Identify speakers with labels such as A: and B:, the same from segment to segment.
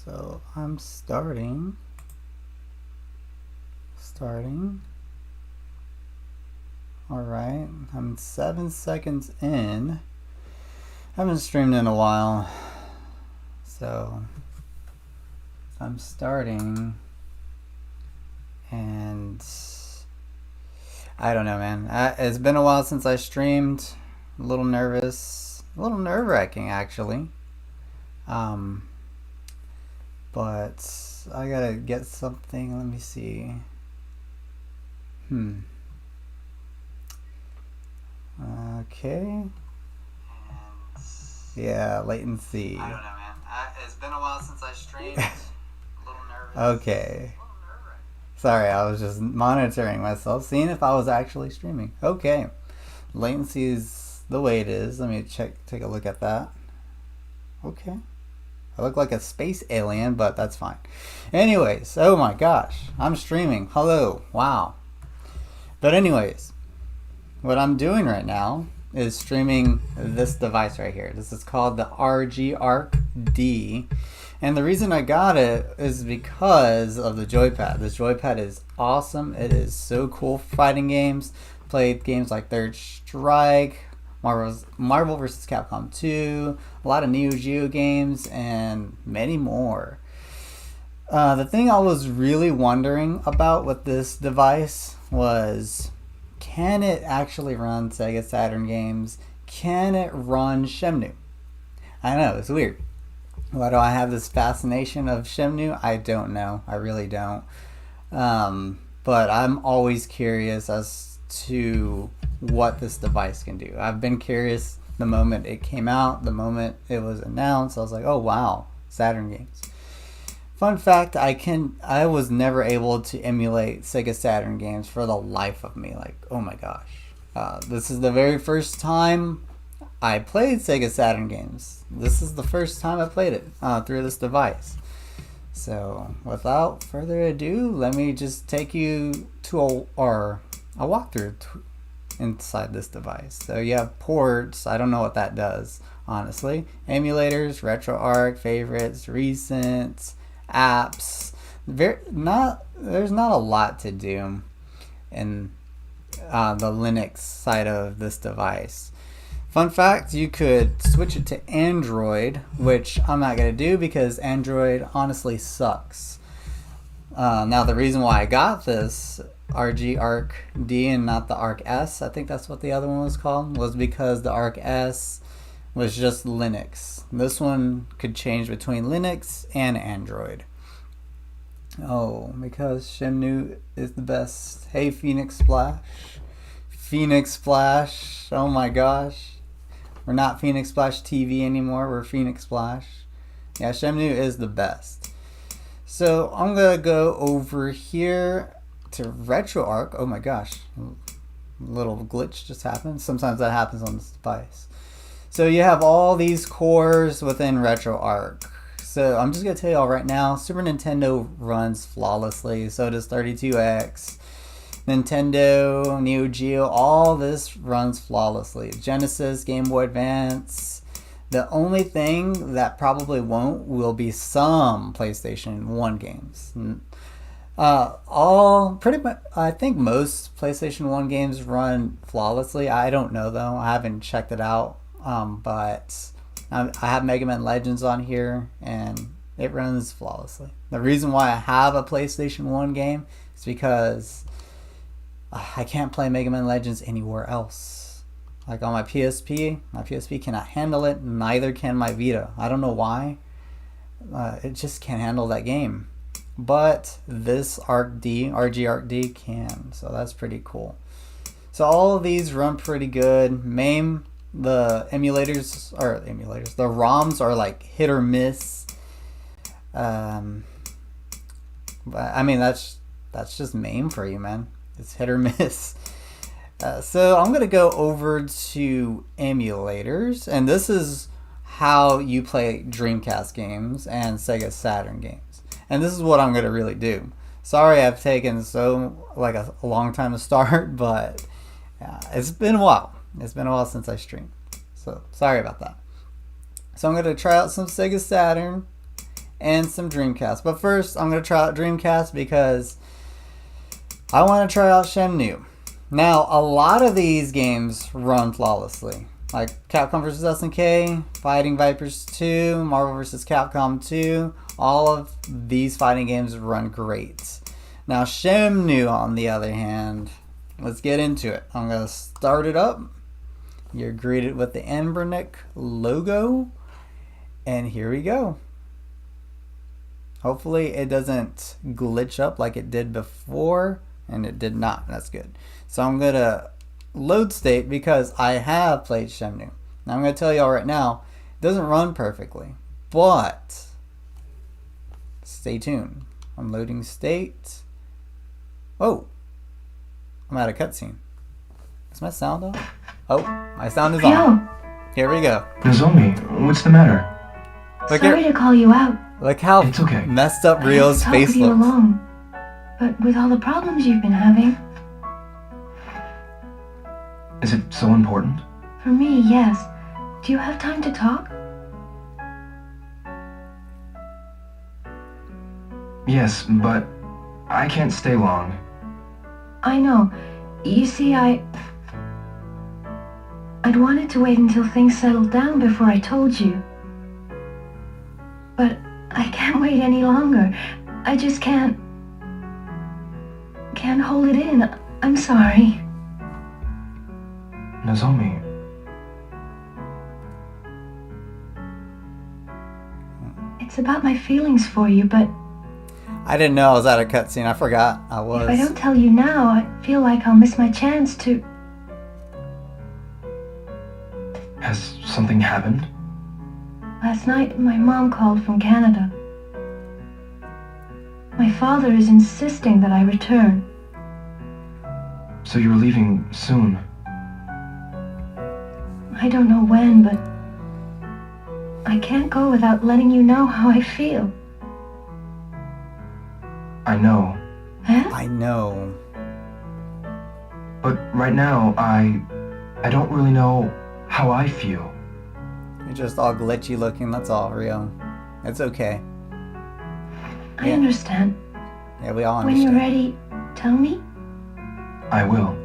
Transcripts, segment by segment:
A: So I'm starting. All right, I'm 7 seconds in. I haven't streamed in a while, so I'm starting, and I don't know, man. It's been a while since I streamed. A little nervous, a little nerve-wracking actually. But I gotta get something. Let me see. Okay. Yeah, latency. I don't know, man. It's been a while since I streamed. A little nervous. Okay. Sorry, I was just monitoring myself, seeing if I was actually streaming. Okay. Latency is the way it is. Let me take a look at that. Okay. I look like a space alien, but that's fine. Anyways, oh my gosh, I'm streaming. Hello. Wow. But anyways, what I'm doing right now is streaming this device right here. This is called the RG ARC D. And the reason I got it is because of the joypad. This joypad is awesome. It is so cool for fighting games. Played games like Third Strike, Marvel vs. Capcom 2, a lot of Neo Geo games, and many more. The thing I was really wondering about with this device was, can it actually run Sega Saturn games? Can it run Shenmue? I know, it's weird. Why do I have this fascination of Shenmue? I don't know. I really don't. But I'm always curious as to what this device can do. I've been curious the moment it came out, the moment it was announced. I was like, oh wow, Saturn games. Fun fact, I was never able to emulate Sega Saturn games for the life of me. Like, oh my gosh. This is the very first time I played Sega Saturn games. This is the first time I played it through this device. So without further ado, let me just take you to a walkthrough inside this device. So you have ports. I don't know what that does, honestly. Emulators, RetroArch, favorites, recent, apps. There's not a lot to do in the Linux side of this device. Fun fact, you could switch it to Android, which I'm not going to do because Android honestly sucks. Now the reason why I got this RG ARC D and not the ARC S, I think that's what the other one was called, was because the ARC S was just Linux. This one could change between Linux and Android. Oh, because Shenmue is the best. Hey, Phoenix Splash. Phoenix Splash. Oh my gosh. We're not Phoenix Splash TV anymore. We're Phoenix Splash. Yeah, Shenmue is the best. So I'm going to go over here to RetroArch. Oh my gosh. A little glitch just happened. Sometimes that happens on this device. So you have all these cores within RetroArch. So I'm just going to tell you all right now, Super Nintendo runs flawlessly. So does 32X. Nintendo, Neo Geo, all this runs flawlessly. Genesis, Game Boy Advance. The only thing that probably won't will be some PlayStation 1 games. Pretty much, I think most PlayStation 1 games run flawlessly. I don't know though. I haven't checked it out. But I have Mega Man Legends on here and it runs flawlessly. The reason why I have a PlayStation 1 game is because I can't play Mega Man Legends anywhere else. Like on my PSP cannot handle it, neither can my Vita. I don't know why. It just can't handle that game. But this RG ARC D can, so that's pretty cool. So all of these run pretty good. The ROMs are like hit or miss. But I mean, that's just MAME for you, man. It's hit or miss. So I'm going to go over to emulators, and this is how you play Dreamcast games and Sega Saturn games. And this is what I'm going to really do. Sorry I've taken a long time to start, but yeah, it's been a while. It's been a while since I streamed. So sorry about that. So I'm going to try out some Sega Saturn, and some Dreamcast. But first, I'm going to try out Dreamcast because I want to try out Shenmue. Now, a lot of these games run flawlessly. Like Capcom vs. SNK, Fighting Vipers 2, Marvel vs. Capcom 2. All of these fighting games run great. Now, Shenmue, on the other hand, let's get into it. I'm going to start it up. You're greeted with the Anbernic logo. And here we go. Hopefully it doesn't glitch up like it did before. And it did not. That's good. So I'm going to load state because I have played Shenmue. Now I'm going to tell y'all right now, it doesn't run perfectly. But stay tuned. I'm loading state. Oh, I'm at a cutscene. Is my sound off? Oh, my sound is on. Here we go.
B: Nozomi, what's the matter?
A: Look
C: Sorry to call you out.
A: Look how
B: It's okay.
A: messed up Ryo's face
C: you
A: looks.
C: alone. But with all the problems you've been having,
B: Is it so important?
C: for me, yes. Do you have time to talk?
B: Yes, but I can't stay long.
C: I know. You see, I'd wanted to wait until things settled down before I told you. But I can't wait any longer. I just can't hold it in. I'm sorry.
B: Nozomi,
C: It's about my feelings for you, but
A: I didn't know I was at a cutscene. I forgot I was.
C: if I don't tell you now, I feel like I'll miss my chance to...
B: has something happened?
C: Last night, my mom called from Canada. My father is insisting that I return.
B: So you're leaving soon?
C: I don't know when, but I can't go without letting you know how I feel.
B: I know.
C: Huh?
A: I know.
B: But right now, I don't really know how I feel.
A: You're just all glitchy looking, that's all, Ryo. It's okay.
C: I
A: Yeah.
C: understand.
A: Yeah, we all
C: When
A: understand.
C: you're ready, tell me.
B: I will.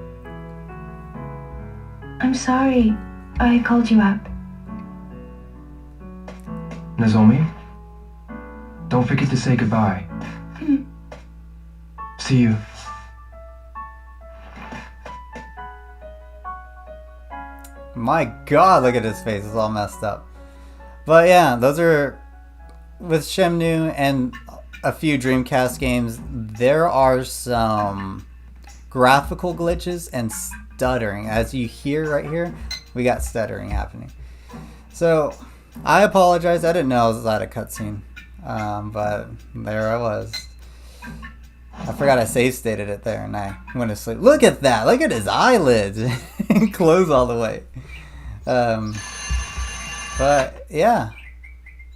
C: I'm sorry I called you out.
B: Nozomi, don't forget to say goodbye. See you.
A: My god, look at his face. It's all messed up. But yeah, those are... With Shenmue and a few Dreamcast games, there are some graphical glitches and stuttering. As you hear right here, we got stuttering happening. So, I apologize. I didn't know I was at a cutscene. But there I was. I forgot I save stated it there and I went to sleep. Look at that! Look at his eyelids! Close all the way. But yeah.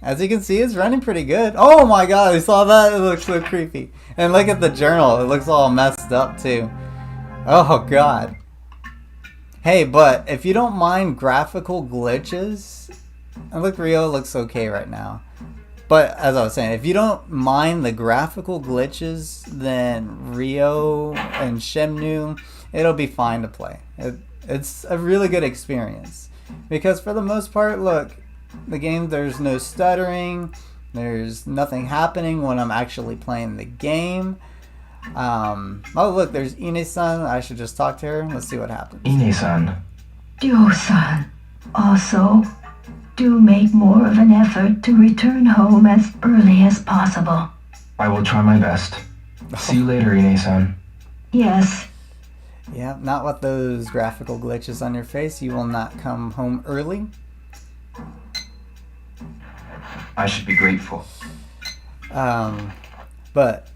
A: As you can see, it's running pretty good. Oh my god, you saw that? It looks so creepy. And look at the journal. It looks all messed up too. Oh god. Hey, but if you don't mind graphical glitches... And look, Ryo looks okay right now. But as I was saying, if you don't mind the graphical glitches, then Ryo and Shenmue, it'll be fine to play. It's a really good experience. Because for the most part, look, the game, there's no stuttering, there's nothing happening when I'm actually playing the game. Oh look, there's Ine-san. I should just talk to her. Let's see what happens.
B: Ine-san.
C: Ryo-san, also, do make more of an effort to return home as early as possible.
B: I will try my best. See you later, Ine-san.
C: Yes.
A: Yeah, not with those graphical glitches on your face. You will not come home early.
B: I should be grateful.
A: But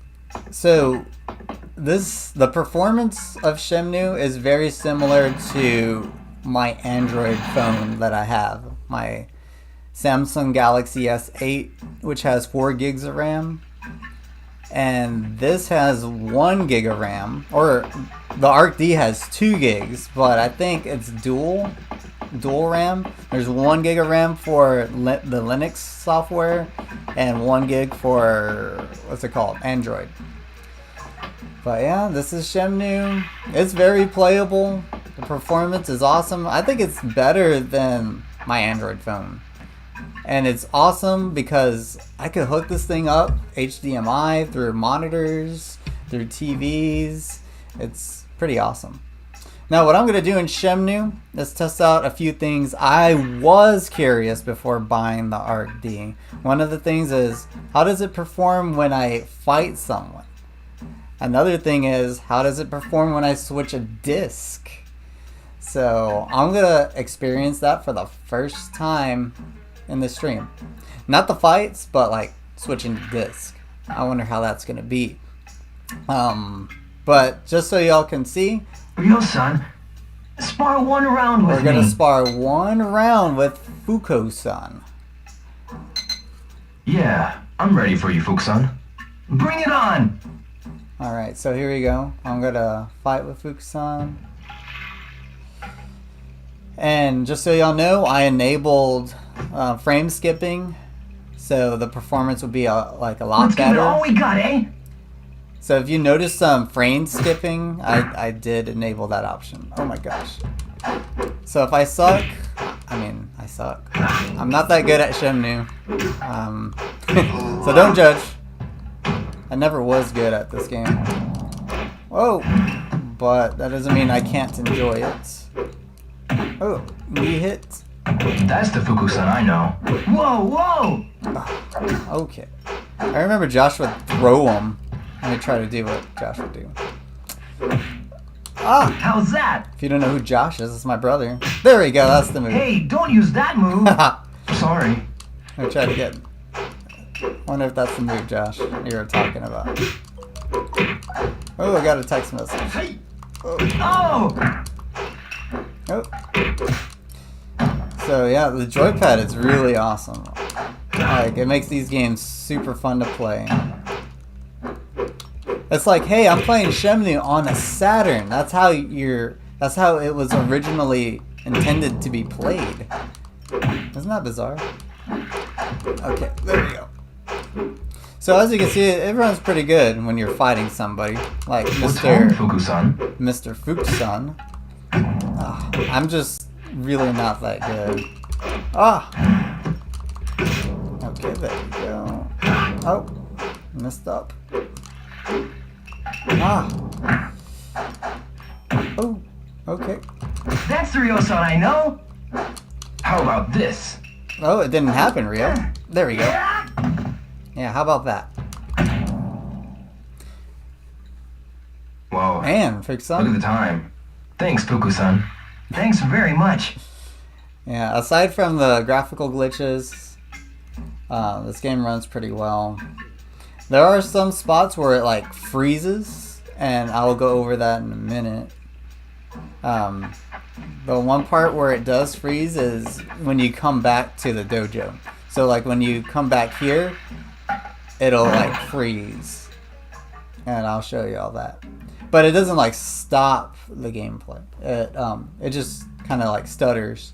A: so the performance of Shenmue is very similar to my Android phone that I have, my Samsung Galaxy S8, which has 4 gigs of RAM, and this has 1 gig of RAM, or the ARC D has 2 gigs, but I think it's dual, dual RAM. There's 1 gig of RAM for the Linux software and 1 gig for, what's it called, Android. But yeah, this is Shenmue. It's very playable. The performance is awesome. I think it's better than my Android phone. And it's awesome because I could hook this thing up HDMI through monitors, through TVs. It's pretty awesome. Now what I'm going to do in Shenmue is test out a few things I was curious before buying the ARC D. One of the things is, how does it perform when I fight someone? Another thing is, how does it perform when I switch a disc? So I'm going to experience that for the first time in the stream. Not the fights, but like switching the disc. I wonder how that's going to be. But just so y'all can see,
B: Ryo-san, spar 1 round with me.
A: we're going to spar 1 round with Fuko-san.
B: Yeah, I'm ready for you, Fuku-san. Bring it on!
A: Alright, so here we go. I'm going to fight with Fuku-san. And just so y'all know, I enabled frame skipping, so the performance would be like a lot
B: Let's
A: better.
B: give it all we got, eh?
A: So if you notice some frame skipping, I did enable that option. Oh my gosh. So if I suck, I suck. I'm not that good at Shenmue. So don't judge. I never was good at this game. Whoa! But that doesn't mean I can't enjoy it. Oh, knee hit.
B: That's the Fuku-san I know. Whoa, whoa!
A: Okay. I remember Josh would throw them. Let me try to do what Josh would do. Ah!
B: How's that?
A: If you don't know who Josh is, it's my brother. There we go, that's the move.
B: Hey, don't use that move. Sorry.
A: Let me try to get... wonder if that's the move, Josh, you were talking about. Oh, I got a text message.
B: Hey!
A: Oh! Oh. So yeah, the joypad is really awesome. Like, it makes these games super fun to play. It's like, hey, I'm playing Shenmue on a Saturn. That's how it was originally intended to be played. Isn't that bizarre? Okay, there we go. So as you can see, it runs pretty good when you're fighting somebody, like
B: What's wrong,
A: Mr.
B: Fuku-san?
A: Mr. Fuku-san. I'm just really not that good. Ah. Okay, there we go. Oh, messed up. Ah. Oh, okay.
B: That's the Ryo-san I know. How about this?
A: Oh, it didn't happen, Rio. There we go. Yeah, how about that?
B: Whoa.
A: Man,
B: Look at
A: Fuku-san.
B: the time. Thanks, Fuku-san. Thanks very much.
A: Yeah, aside from the graphical glitches, this game runs pretty well. There are some spots where it like freezes, and I will go over that in a minute. The one part where it does freeze is when you come back to the dojo. So like when you come back here, it'll like freeze. And I'll show you all that. But it doesn't like stop the gameplay. It just kind of like stutters.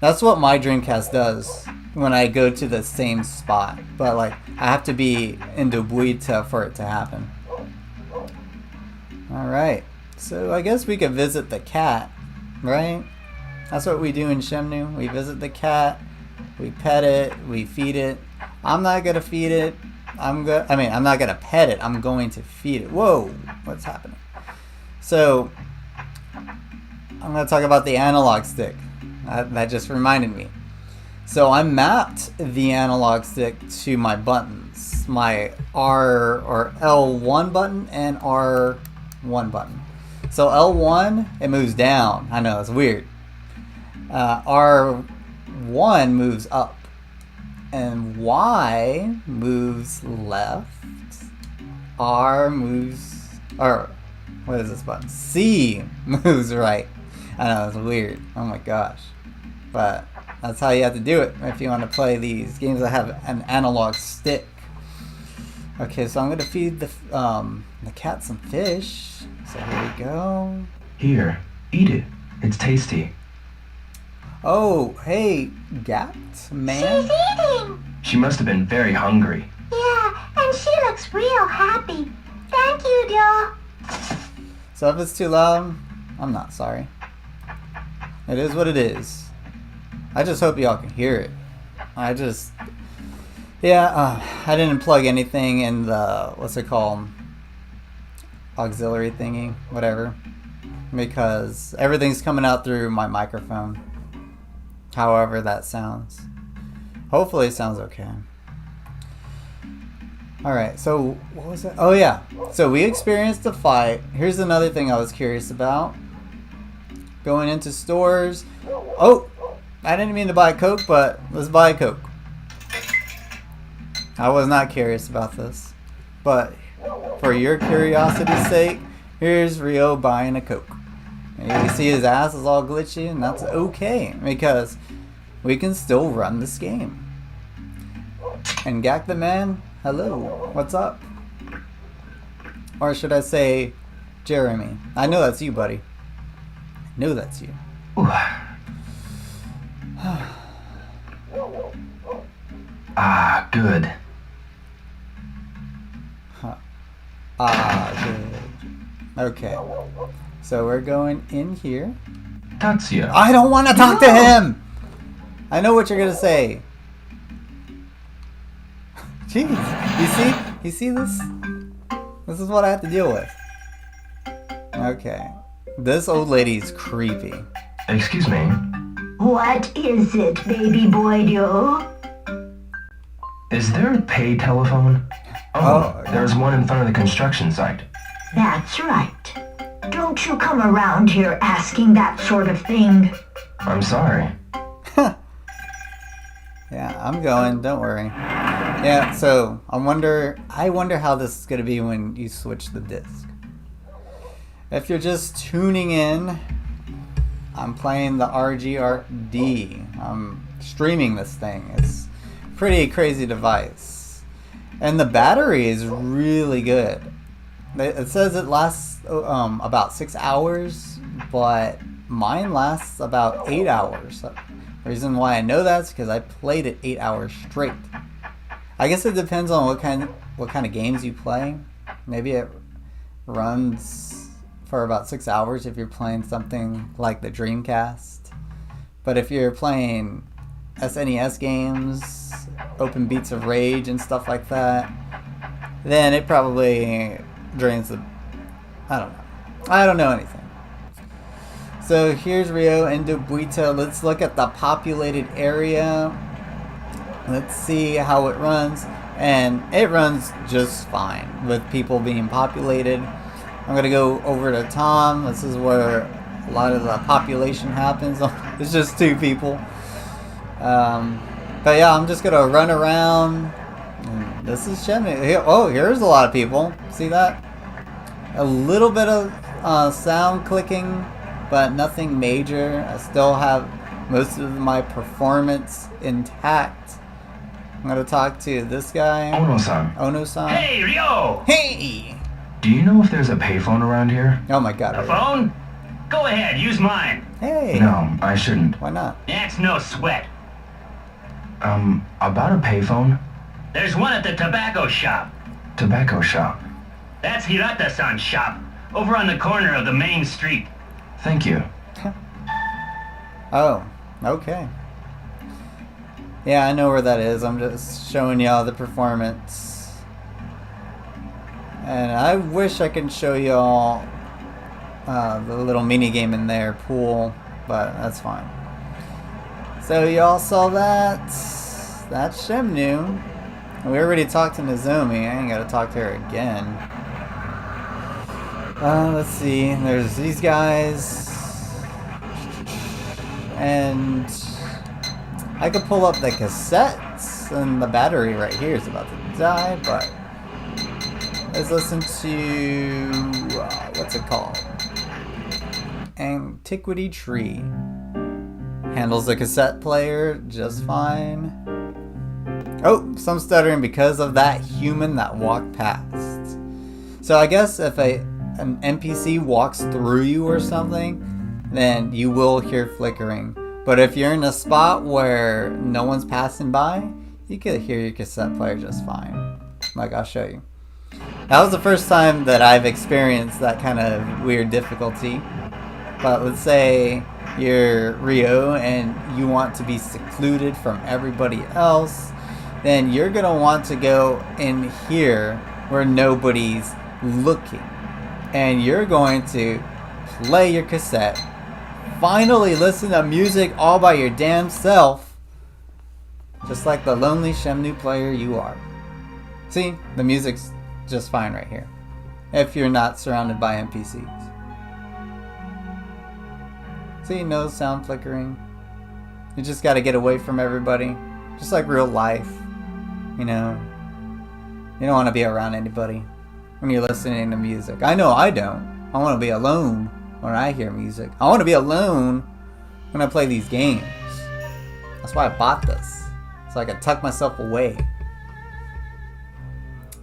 A: That's what my Dreamcast does when I go to the same spot. But like I have to be in Dobuita for it to happen. Alright. So I guess we could visit the cat, right? That's what we do in Shenmue. We visit the cat, we pet it, we feed it. I'm not gonna feed it. I'm not gonna pet it. I'm going to feed it. Whoa, what's happening? So I'm gonna talk about the analog stick. That just reminded me. So I mapped the analog stick to my buttons, my R or L1 button and R1 button. So L1, it moves down. I know, it's weird. R1 moves up. And Y moves left. R moves, or what is this button? C moves right. I know, it's weird. Oh my gosh. But that's how you have to do it if you want to play these games that have an analog stick. Okay, so I'm going to feed the cat some fish. So here we go.
B: Here, eat it. It's tasty.
A: Oh, hey, Gapped, man.
C: She's eating.
B: She must have been very hungry.
C: Yeah, and she looks real happy. Thank you, dear.
A: So if it's too loud, I'm not sorry. It is what it is. I just hope y'all can hear it. I didn't plug anything in the, what's it called? Auxiliary thingy, whatever. Because everything's coming out through my microphone. However that sounds. Hopefully it sounds okay. Alright, so what was it? Oh yeah. So we experienced a fight. Here's another thing I was curious about. Going into stores. Oh! I didn't mean to buy a Coke, but let's buy a Coke. I was not curious about this. But for your curiosity's sake, here's Rio buying a Coke. And you can see his ass is all glitchy, and that's okay. Because we can still run this game. And Gak the Man, hello, what's up? Or should I say, Jeremy? I know that's you, buddy. I know that's you.
B: Ah, good.
A: Huh. Ah, good. Okay. So we're going in here.
B: Tatsuya.
A: I don't want to talk to him! I know what you're going to say. Jeez. You see this? This is what I have to deal with. Okay. This old lady's creepy.
B: Excuse me.
C: What is it, baby boy dear?
B: Is there a pay telephone? Oh, there's one in front of the construction site.
C: That's right. Don't you come around here asking that sort of thing.
B: I'm sorry.
A: Yeah, I'm going. Don't worry. Yeah, so I wonder how this is going to be when you switch the disc. If you're just tuning in, I'm playing the RG ARC D. I'm streaming this thing. It's a pretty crazy device. And the battery is really good. It says it lasts about 6 hours, but mine lasts about 8 hours. The reason why I know that's because I played it 8 hours straight. I guess it depends on what kind of games you play. Maybe it runs for about 6 hours if you're playing something like the Dreamcast. But if you're playing SNES games, Open Beats of Rage and stuff like that, then it probably drains the... I don't know. I don't know anything. So here's Rio and Dubuita. Let's look at the populated area. Let's see how it runs. And it runs just fine with people being populated. I'm going to go over to Tom. This is where a lot of the population happens. It's just 2 people. But yeah, I'm just going to run around. And this is Shenmue. Oh, here's a lot of people. See that? A little bit of sound clicking, but nothing major. I still have most of my performance intact. I'm going to talk to this guy.
B: Ono-san.
A: Ono-san.
D: Hey, Ryo!
A: Hey!
B: Do you know if there's a payphone around here?
A: Oh my god.
D: A phone? Go ahead, use mine.
A: Hey!
B: No, I shouldn't.
A: Why not?
D: That's no sweat.
B: About a payphone?
D: There's one at the tobacco shop.
B: Tobacco shop.
D: That's Hirata-san's shop, over on the corner of the main street.
B: Thank you.
A: Oh, okay. Yeah, I know where that is. I'm just showing y'all the performance. And I wish I could show y'all the little mini game in there, pool, but that's fine. So y'all saw that. That's Shenmue. We already talked to Nozomi. I ain't gotta talk to her again. Let's see. There's these guys. And I could pull up the cassettes, and the battery right here is about to die, but let's listen to, what's it called? Antiquity Tree. Handles the cassette player just fine. Oh, some stuttering because of that human that walked past. So I guess if an NPC walks through you or something, then you will hear flickering. But if you're in a spot where no one's passing by, you could hear your cassette player just fine. Like, I'll show you. That was the first time that I've experienced that kind of weird difficulty. But let's say you're Rio and you want to be secluded from everybody else, then you're going to want to go in here where nobody's looking. And you're going to play your cassette, finally listen to music all by your damn self, just like the lonely Shenmue player you are. See, the music's just fine right here, if you're not surrounded by NPCs. See, no sound flickering. You just gotta get away from everybody, just like real life. You know, you don't want to be around anybody when you're listening to music. I know I don't. I want to be alone when I hear music. I want to be alone when I play these games. That's why I bought this, so I can tuck myself away.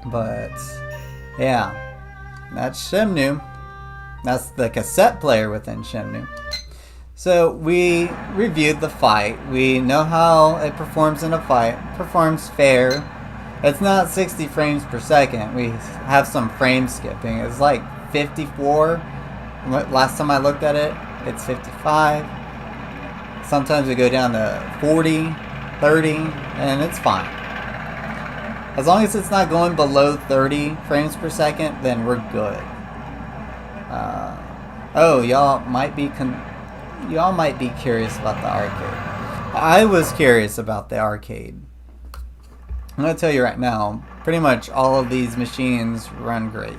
A: But yeah, that's Shenmue. That's the cassette player within Shenmue. So we reviewed the fight. We know how it performs in a fight. It performs fair. It's not 60 frames per second. We have some frame skipping. It's like 54. Last time I looked at it, it's 55. Sometimes we go down to 40, 30, and it's fine. As long as it's not going below 30 frames per second, then we're good. Oh, y'all might be curious about the arcade. I was curious about the arcade. I'm going to tell you right now, pretty much all of these machines run great.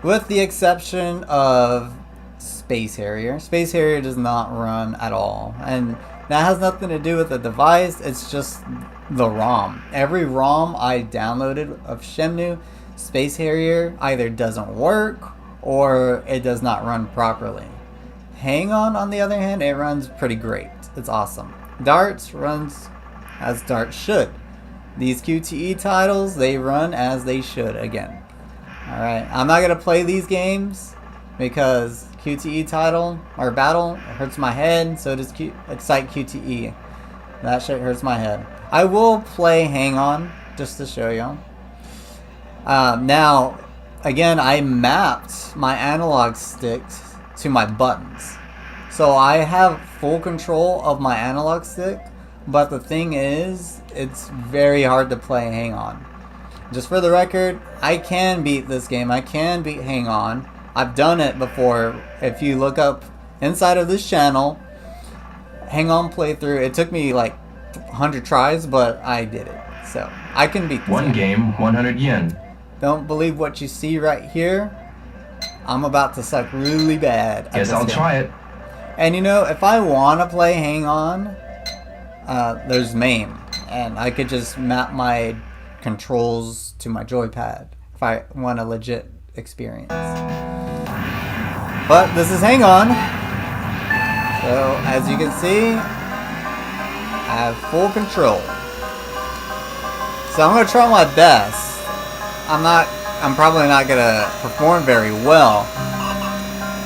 A: With the exception of Space Harrier. Space Harrier does not run at all. And that has nothing to do with the device, it's just the ROM. Every ROM I downloaded of Shenmue, Space Harrier either doesn't work or it does not run properly. Hang On the other hand, it runs pretty great. It's awesome. Darts runs as Darts should. These QTE titles, they run as they should again. Alright, I'm not going to play these games because QTE title or battle hurts my head, so does Excite QTE. That shit hurts my head. I will play Hang On just to show you. Now, again, I mapped my analog sticks to my buttons. So I have full control of my analog stick, but the thing is, it's very hard to play Hang On. Just for the record, I can beat this game. I can beat Hang On. I've done it before. If you look up inside of this channel, Hang On playthrough, it took me like 100 tries, but I did it. So I can beat this
B: One game, 100 yen.
A: Don't believe what you see right here. I'm about to suck really bad.
B: Guess I'll try it.
A: And you know, if I want to play Hang On, there's MAME. And I could just map my controls to my joypad if I want a legit experience. But this is Hang On. So as you can see, I have full control. So I'm gonna try my best. I'm probably not gonna perform very well.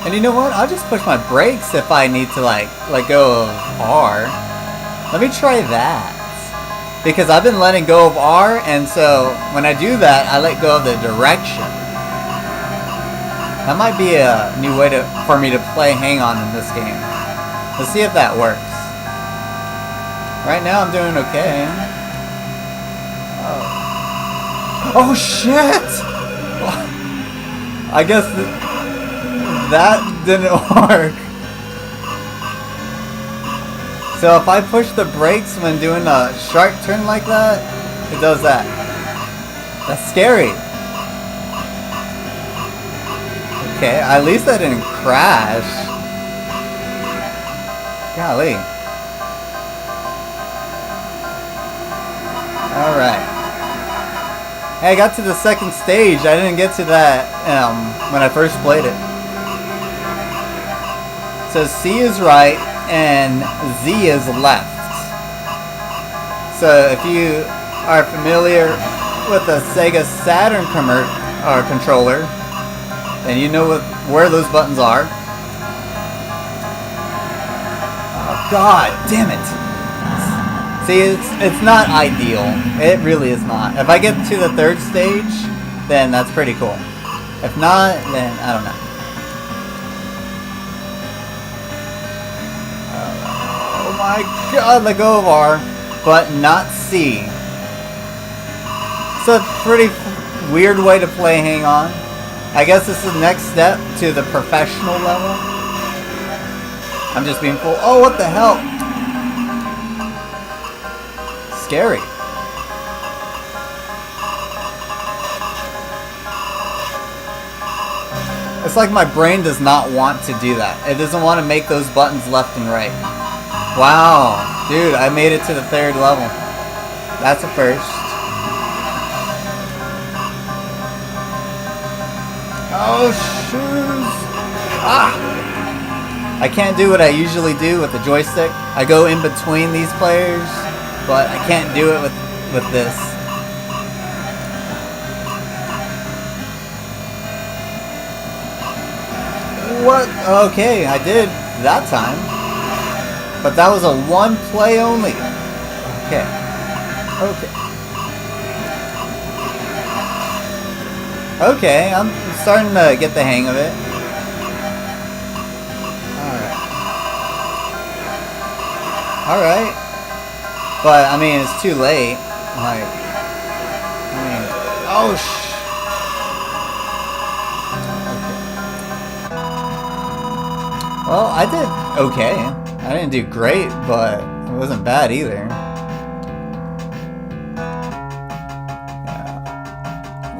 A: And you know what? I'll just push my brakes if I need to like let go of R. Let me try that. Because I've been letting go of R, and so when I do that, I let go of the direction. That might be a new way for me to play Hang On in this game. Let's see if that works. Right now I'm doing okay. Oh shit! I guess that didn't work. So if I push the brakes when doing a sharp turn like that, it does that. That's scary. Okay, at least I didn't crash. Golly. Alright. Hey, I got to the second stage. I didn't get to that when I first played it. So C is right and Z is left. So if you are familiar with a Sega Saturn controller, then you know where those buttons are. God damn it. See, it's not ideal. It really is not. If I get to the third stage, then that's pretty cool. If not, then I don't know. Oh my god, let go of R, but not C. It's a pretty weird way to play Hang On. I guess this is the next step to the professional level. I'm just being full. Oh, what the hell? Scary. It's like my brain does not want to do that. It doesn't want to make those buttons left and right. Wow. Dude, I made it to the third level. That's a first. Oh, shoes. Ah! I can't do what I usually do with the joystick. I go in between these players, but I can't do it with this. What? Okay, I did that time. But that was a one play only. Okay. Okay. Okay, I'm starting to get the hang of it. Alright. But, I mean, it's too late. Like, I mean, oh, okay. Well, I did okay. I didn't do great, but it wasn't bad either.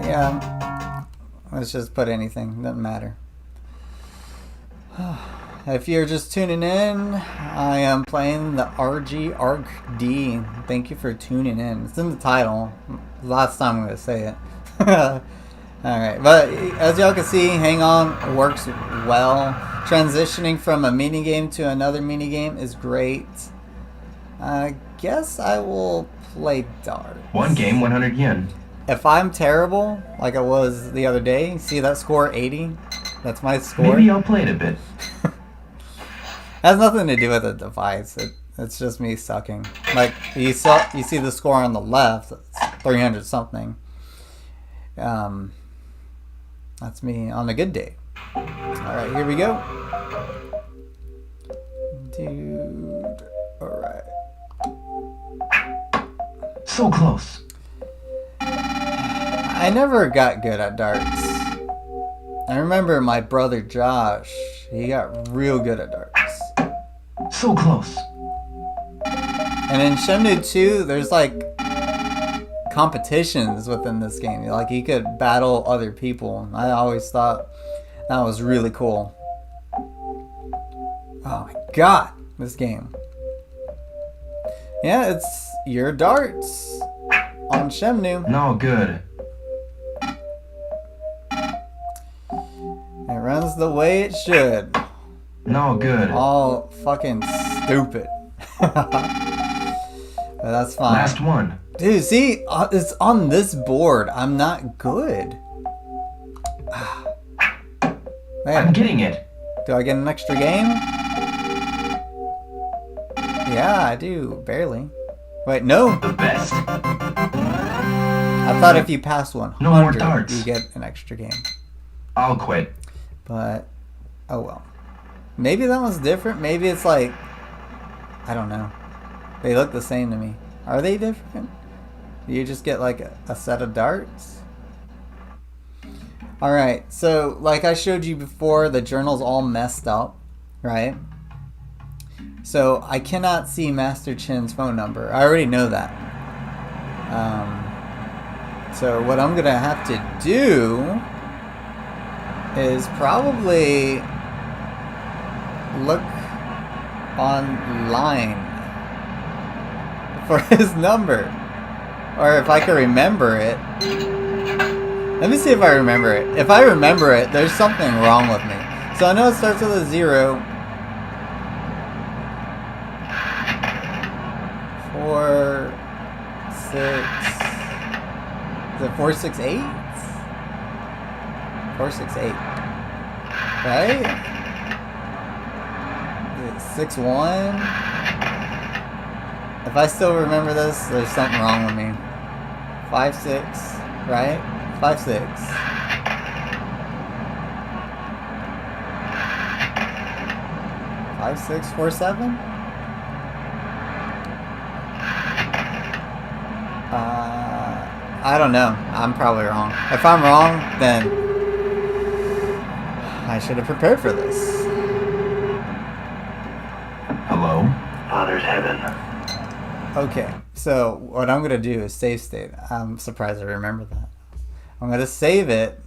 A: Yeah. Let's just put anything. Doesn't matter. If you're just tuning in, I am playing the RG ARC D. Thank you for tuning in. It's in the title. Last time I'm going to say it. Alright, but as y'all can see, Hang On works well. Transitioning from a minigame to another minigame is great. I guess I will play darts.
B: One game, 100 yen.
A: If I'm terrible, like I was the other day, see that score 80? That's my score.
B: Maybe I'll play it a bit.
A: Has nothing to do with the device. It's just me sucking. Like you see the score on the left, it's 300 something. That's me on a good day. All right, here we go, dude. All right.
B: So close.
A: I never got good at darts. I remember my brother Josh. He got real good at darts.
B: So close.
A: And in Shenmue 2, there's like competitions within this game. Like you could battle other people. I always thought that was really cool. Oh my god, this game. Yeah, it's your darts on Shenmue.
B: No good.
A: It runs the way it should.
B: No good.
A: All fucking stupid. But that's fine.
B: Last one.
A: Dude, see? It's on this board. I'm not good. Man,
B: I'm getting it.
A: do I get an extra game? Yeah, I do. Barely. Wait, no.
B: The best.
A: I thought if you passed 100,
B: No more darts.
A: you get an extra game.
B: I'll quit.
A: But, oh well. Maybe that one's different. Maybe it's like, I don't know. They look the same to me. Are they different? Do you just get like a set of darts? Alright, so like I showed you before, the journal's all messed up, right? So I cannot see Master Chin's phone number. I already know that. So what I'm gonna have to do is probably look online for his number, or if I can remember it. Let me see if I remember it. If I remember it, there's something wrong with me. So I know it starts with a 0. 4, 6. Is it 468? 468. Right? 6-1. If I still remember this, there's something wrong with me. 5-6, right? 5-6. 5-6-4-7. I don't know. I'm probably wrong. If I'm wrong, then I should have prepared for this.
B: Hello?
E: Father's heaven.
A: Okay, so what I'm going to do is save state. I'm surprised I remember that. I'm going to save it.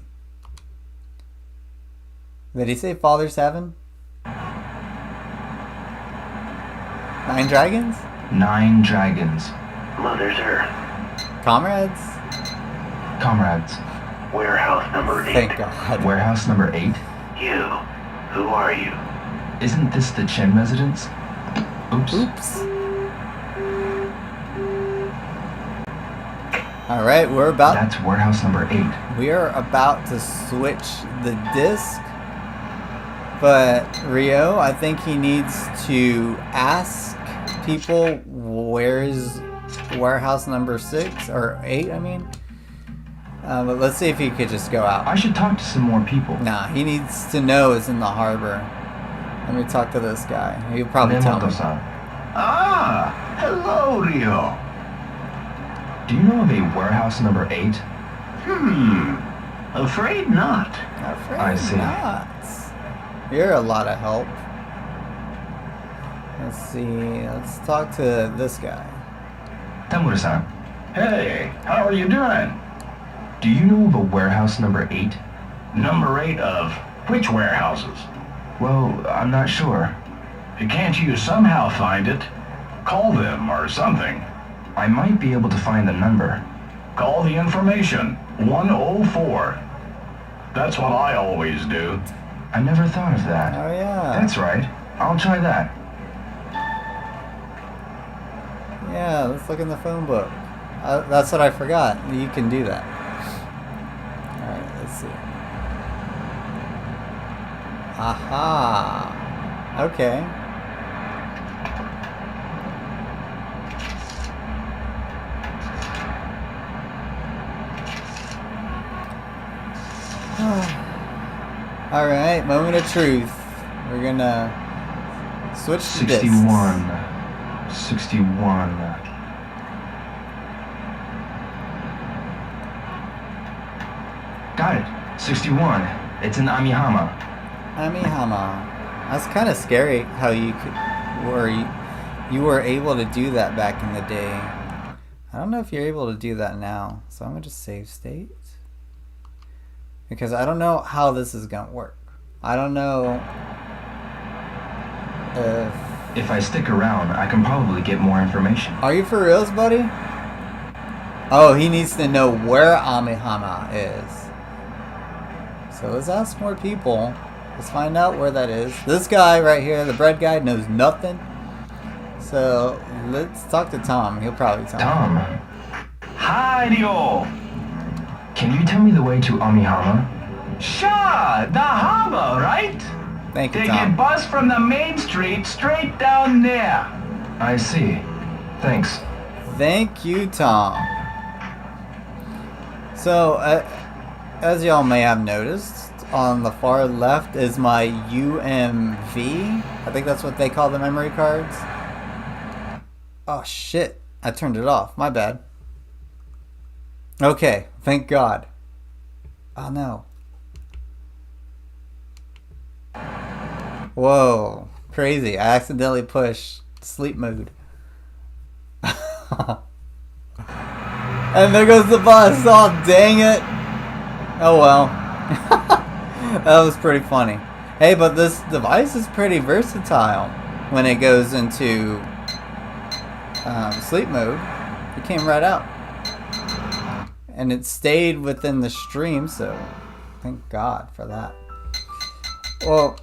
A: Did he say Father's Heaven? 9 dragons?
B: 9 dragons.
E: Mother's Earth.
A: Comrades?
B: Comrades.
E: Warehouse number 8.
A: Thank God.
B: Warehouse number 8?
E: You. Who are you?
B: Isn't this the Chen residence? Oops.
A: Oops. Alright, we're about...
B: That's warehouse number 8.
A: We are about to switch the disc. But Rio, I think he needs to ask people where's warehouse number 6 or 8, I mean. But let's see if he could just go out.
B: I should talk to some more people.
A: Nah, he needs to know it's in the harbor. Let me talk to this guy. He'll probably tell me.
B: Nemoto-san.
E: Ah, hello, Rio.
B: Do you know of a warehouse number 8?
E: Afraid not.
A: Afraid
B: I see.
A: not. You're a lot of help. Let's see. Let's talk to this guy.
B: Tamura-san,
E: Hey, how are you doing?
B: do you know of a warehouse number 8?
E: Number 8 of which warehouses?
B: Well, I'm not sure.
E: Can't you somehow find it? Call them or something.
B: I might be able to find the number.
E: Call the information. 104. That's what I always do.
B: I never thought of that.
A: Oh yeah.
B: That's right. I'll try that.
A: Yeah, let's look in the phone book. That's what I forgot. You can do that. Alright, let's see. Aha. Okay. Alright, moment of truth. We're gonna switch to discs.
B: 61. 61. Got it. 61. It's in Amihama.
A: Amihama. That's kind of scary how you were able to do that back in the day. I don't know if you're able to do that now. So I'm gonna just save state. Because I don't know how this is gonna work. I don't know
B: If I stick around, I can probably get more information.
A: Are you for reals, buddy? Oh, he needs to know where Amihama is. So let's ask more people. Let's find out where that is. This guy right here, the bread guy, knows nothing. So let's talk to Tom. He'll probably tell me.
B: Tom,
E: Hi, Rio.
B: can you tell me the way to Amihama?
E: Sure, the harbor, right?
A: Thank you,
E: Take a
A: Tom.
E: bus from the main street straight down there.
B: I see. Thanks.
A: Thank you, Tom. So, as y'all may have noticed, on the far left is my UMV. I think that's what they call the memory cards. Oh shit, I turned it off. My bad. Okay, thank God. Oh no. Whoa, crazy. I accidentally pushed sleep mode. And there goes the bus. Oh, dang it. Oh well. That was pretty funny. Hey, but this device is pretty versatile when it goes into sleep mode. It came right out. And it stayed within the stream, so thank God for that. Well,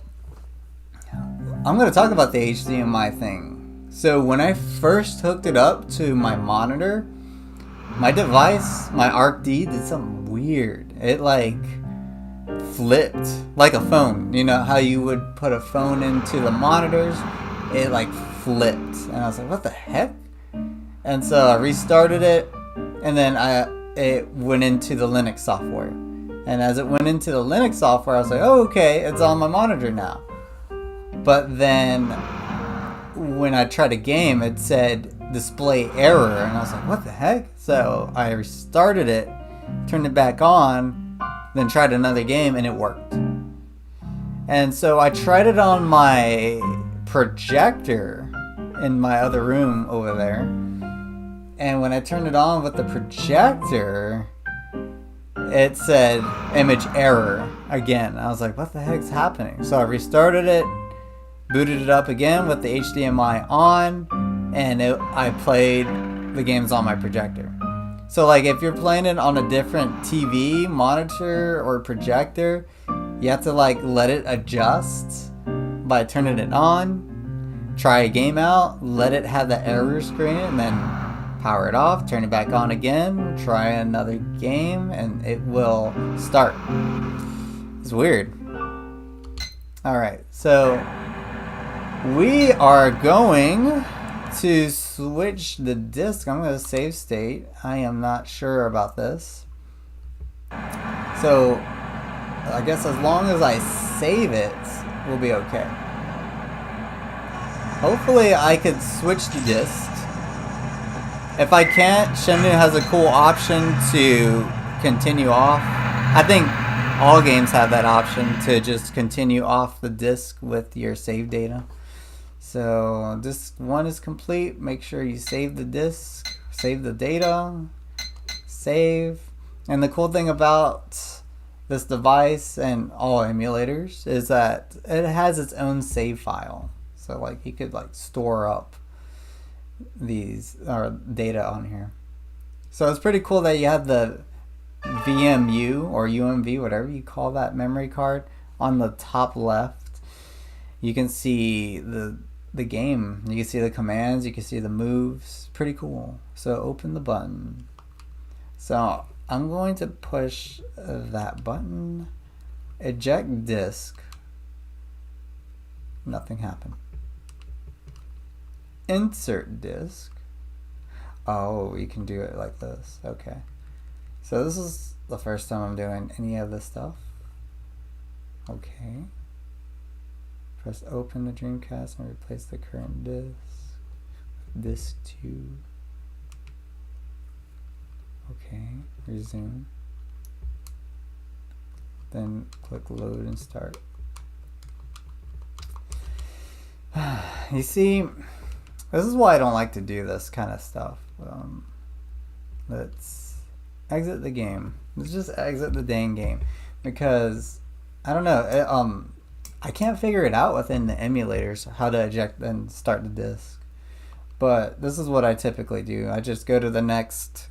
A: I'm going to talk about the HDMI thing. So when I first hooked it up to my monitor, my device, my ARC D, did something weird. It like flipped like a phone. You know how you would put a phone into the monitors? It like flipped. And I was like, what the heck? And so I restarted it, and then it went into the Linux software. And as it went into the Linux software, I was like, oh, okay, it's on my monitor now. But then when I tried a game, it said display error, and I was like, what the heck? So I restarted it, turned it back on, then tried another game, and it worked. And so I tried it on my projector in my other room over there. And when I turned it on with the projector, it said image error again. I was like, what the heck's happening? So I restarted it, booted it up again with the HDMI on, and I played the games on my projector. So like if you're playing it on a different TV, monitor, or projector, you have to like let it adjust by turning it on, try a game out, let it have the error screen, and then power it off, turn it back on again, try another game, and it will start. It's weird. Alright, so we are going to switch the disk. I'm going to save state. I am not sure about this. So I guess as long as I save it, we'll be okay. Hopefully I could switch the disc. If I can't, Shenmue has a cool option to continue off. I think all games have that option to just continue off the disk with your save data. So disc 1 is complete. Make sure you save the disk, save the data, save. And the cool thing about this device and all emulators is that it has its own save file. So like you could like store up these data on here. So it's pretty cool that you have the VMU or UMV, whatever you call that memory card, on the top left. You can see the game. You can see the commands. You can see the moves. Pretty cool. So open the button. So I'm going to push that button. Eject disk. Nothing happened. Insert disk. Oh, you can do it like this. Okay. So this is the first time I'm doing any of this stuff. Okay. Press open the Dreamcast and replace the current disk. Disk 2. Okay. Resume. Then click load and start. You see, this is why I don't like to do this kind of stuff. Let's exit the game. Let's just exit the dang game, because I don't know. I can't figure it out within the emulators how to eject and start the disk. But this is what I typically do. I just go to the next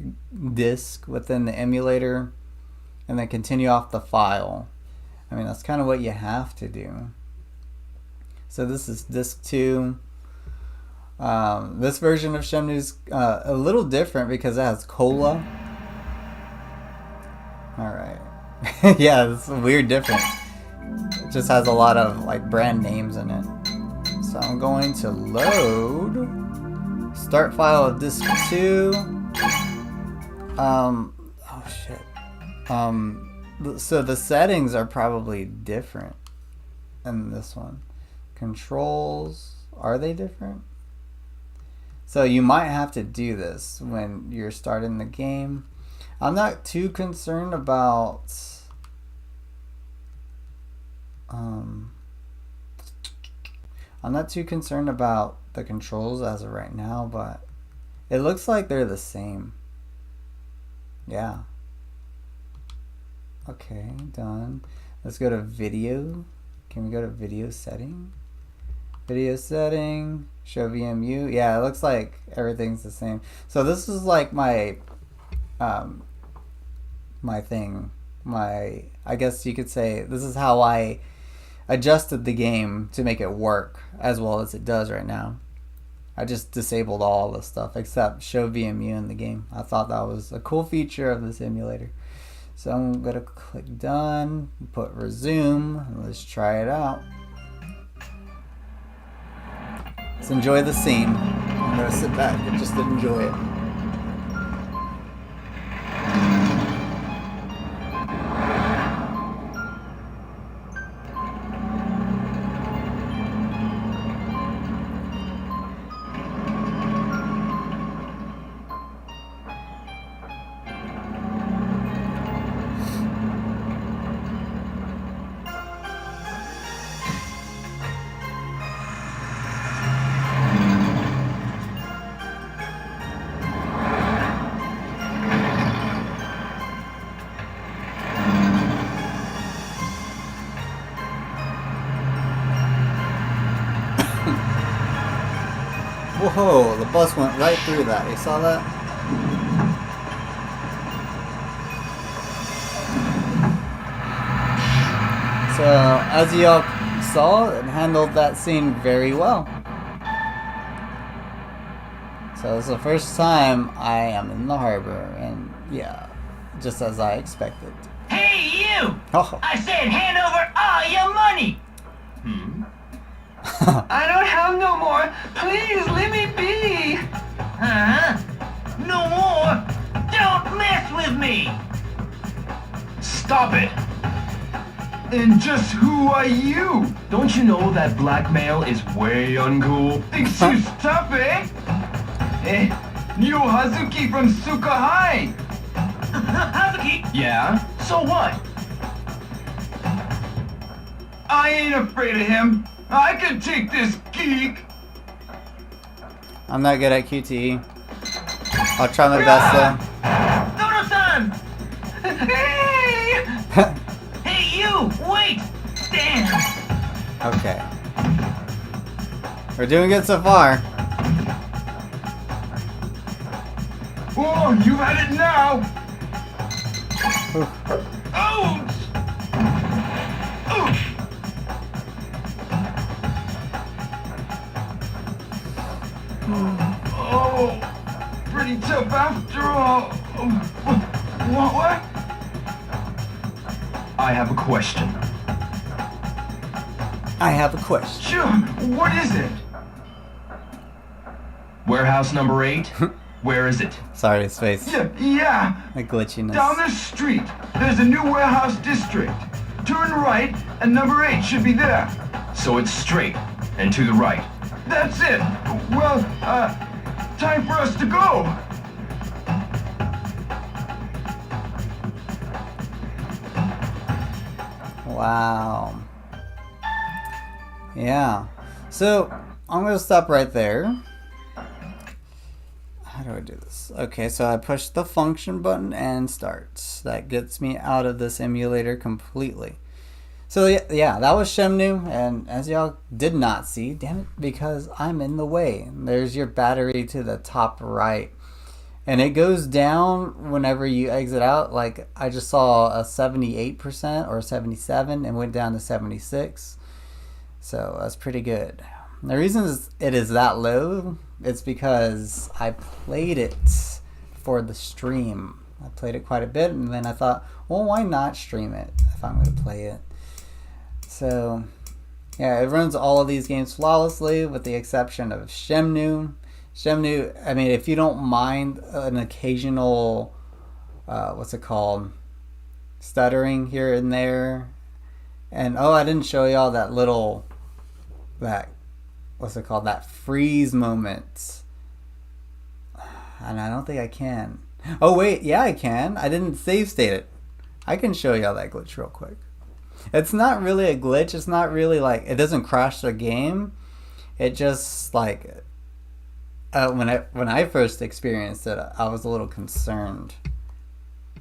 A: disk within the emulator and then continue off the file. I mean, that's kind of what you have to do. So this is disk 2. This version of Shenmue is a little different because it has cola. Alright. Yeah, it's a weird difference. It just has a lot of like brand names in it. So I'm going to load start file of disk 2. Oh shit. So the settings are probably different in this one. Controls, are they different? So you might have to do this when you're starting the game. I'm not too concerned about the controls as of right now, but it looks like they're the same. Yeah. Okay, done. Let's go to video. Can we go to video setting? Video setting, show VMU. Yeah, it looks like everything's the same. So this is like my my thing. I guess you could say this is how I adjusted the game to make it work as well as it does right now. I just disabled all this stuff except show VMU in the game. I thought that was a cool feature of this emulator. So I'm gonna click done, put resume, and let's try it out. Let's enjoy the scene. I'm gonna sit back and just enjoy it. Oh, the bus went right through that. You saw that? So, as y'all saw, it handled that scene very well. So, it's the first time I am in the harbor, and yeah, just as I expected.
D: Hey, you!
A: Oh.
D: I said hand over all your money!
B: I don't have no more. Please, leave me be.
D: Huh? No more? Don't mess with me!
B: Stop it. And just who are you? Don't you know that blackmail is way uncool? Thinks you tough, eh? Yo Hazuki from Suka High.
D: Hazuki!
B: Yeah? So what? I ain't afraid of him. I can take this geek.
A: I'm not good at QTE. I'll try my best
D: Dodo-san!
B: Hey!
A: though.
D: Hey, you! Wait! Damn!
A: Okay. We're doing good so far.
B: Oh, you had it now. Ouch! Oof. Oh, pretty tough after all. What? I have a question.
A: I have a question.
B: Sure, what is it? Warehouse number 8? Where is it?
A: Sorry, his face.
B: Yeah.
A: The glitchiness.
B: Down the street, there's a new warehouse district. Turn right, and number 8 should be there. So it's straight, and to the right. That's it. Well, time for us to go.
A: Wow. Yeah. So, I'm going to stop right there. How do I do this? Okay, so I push the function button and start. That gets me out of this emulator completely. So yeah, that was Shenmue, and as y'all did not see, damn it, because I'm in the way. There's your battery to the top right. And it goes down whenever you exit out. Like, I just saw a 78% or 77 and went down to 76. So that's pretty good. The reason it is that low, it's because I played it for the stream. I played it quite a bit, and then I thought, well, why not stream it if I'm going to play it? So, yeah, it runs all of these games flawlessly with the exception of Shenmue. Shenmue, I mean, if you don't mind an occasional, stuttering here and there. And, oh, I didn't show y'all that little, that freeze moment. And I don't think I can. Oh, wait, yeah, I can. I didn't save state it. I can show y'all that glitch real quick. It's not really a glitch. It's not really like, it doesn't crash the game. It just like, when I first experienced it, I was a little concerned.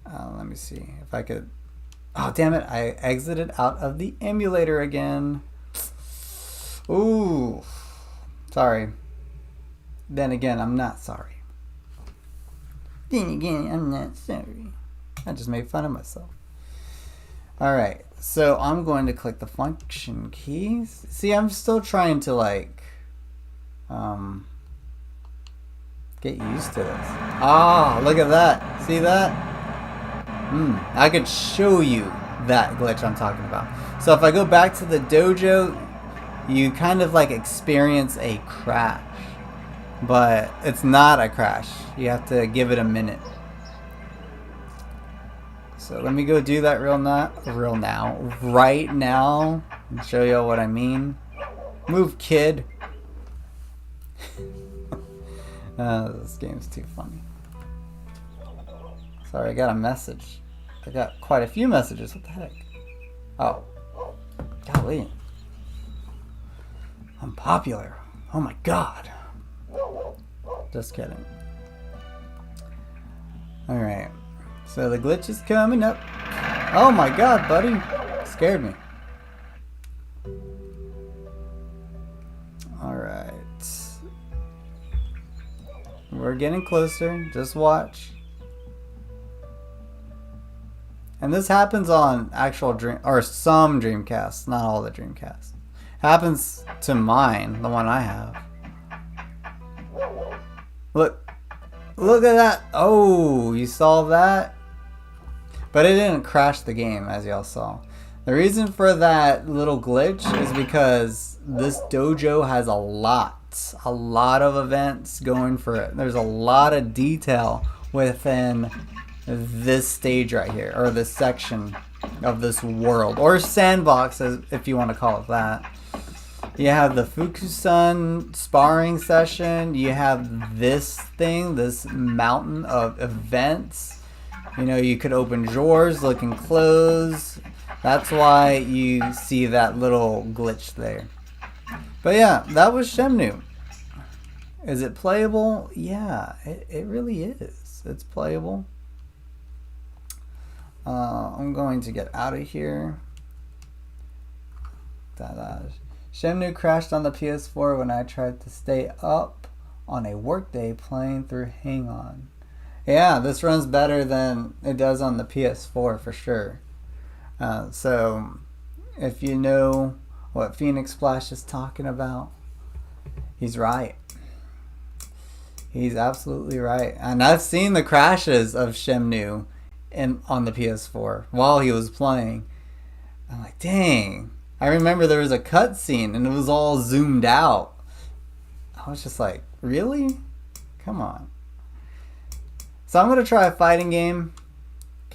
A: Let me see if I could. Oh, damn it. I exited out of the emulator again. Ooh. Sorry. Then again, I'm not sorry. Then again, I'm not sorry. I just made fun of myself. Alright. So I'm going to click the function keys. See, I'm still trying to like get used to this. Ah, look at that. See that? I could show you that glitch I'm talking about. So if I go back to the dojo, you kind of like experience a crash. But it's not a crash. You have to give it a minute. So let me go do that right now, and show you what I mean. Move, kid. This game's too funny. Sorry, I got a message. I got quite a few messages. What the heck? Oh. Golly. I'm popular. Oh my god. Just kidding. Alright. So the glitch is coming up. Oh my god, buddy. Scared me. Alright. We're getting closer. Just watch. And this happens on actual some Dreamcasts, not all the Dreamcasts. Happens to mine, the one I have. Look at that. Oh, you saw that? But it didn't crash the game, as y'all saw. The reason for that little glitch is because this dojo has a lot of events going for it. There's a lot of detail within this stage right here, or this section of this world, or sandbox, if you want to call it that. You have the Fukusan sparring session. You have this thing, this mountain of events. You know, you could open drawers, look and close. That's why you see that little glitch there. But yeah, that was Shenmue. Is it playable? Yeah, it really is. It's playable. I'm going to get out of here. Shenmue crashed on the PS4 when I tried to stay up on a workday playing through Hang On. Yeah, this runs better than it does on the PS4 for sure. So, if you know what Phoenix Splash is talking about, he's right. He's absolutely right. And I've seen the crashes of Shenmue on the PS4 while he was playing. I'm like, dang. I remember there was a cutscene and it was all zoomed out. I was just like, really? Come on. So I'm going to try a fighting game.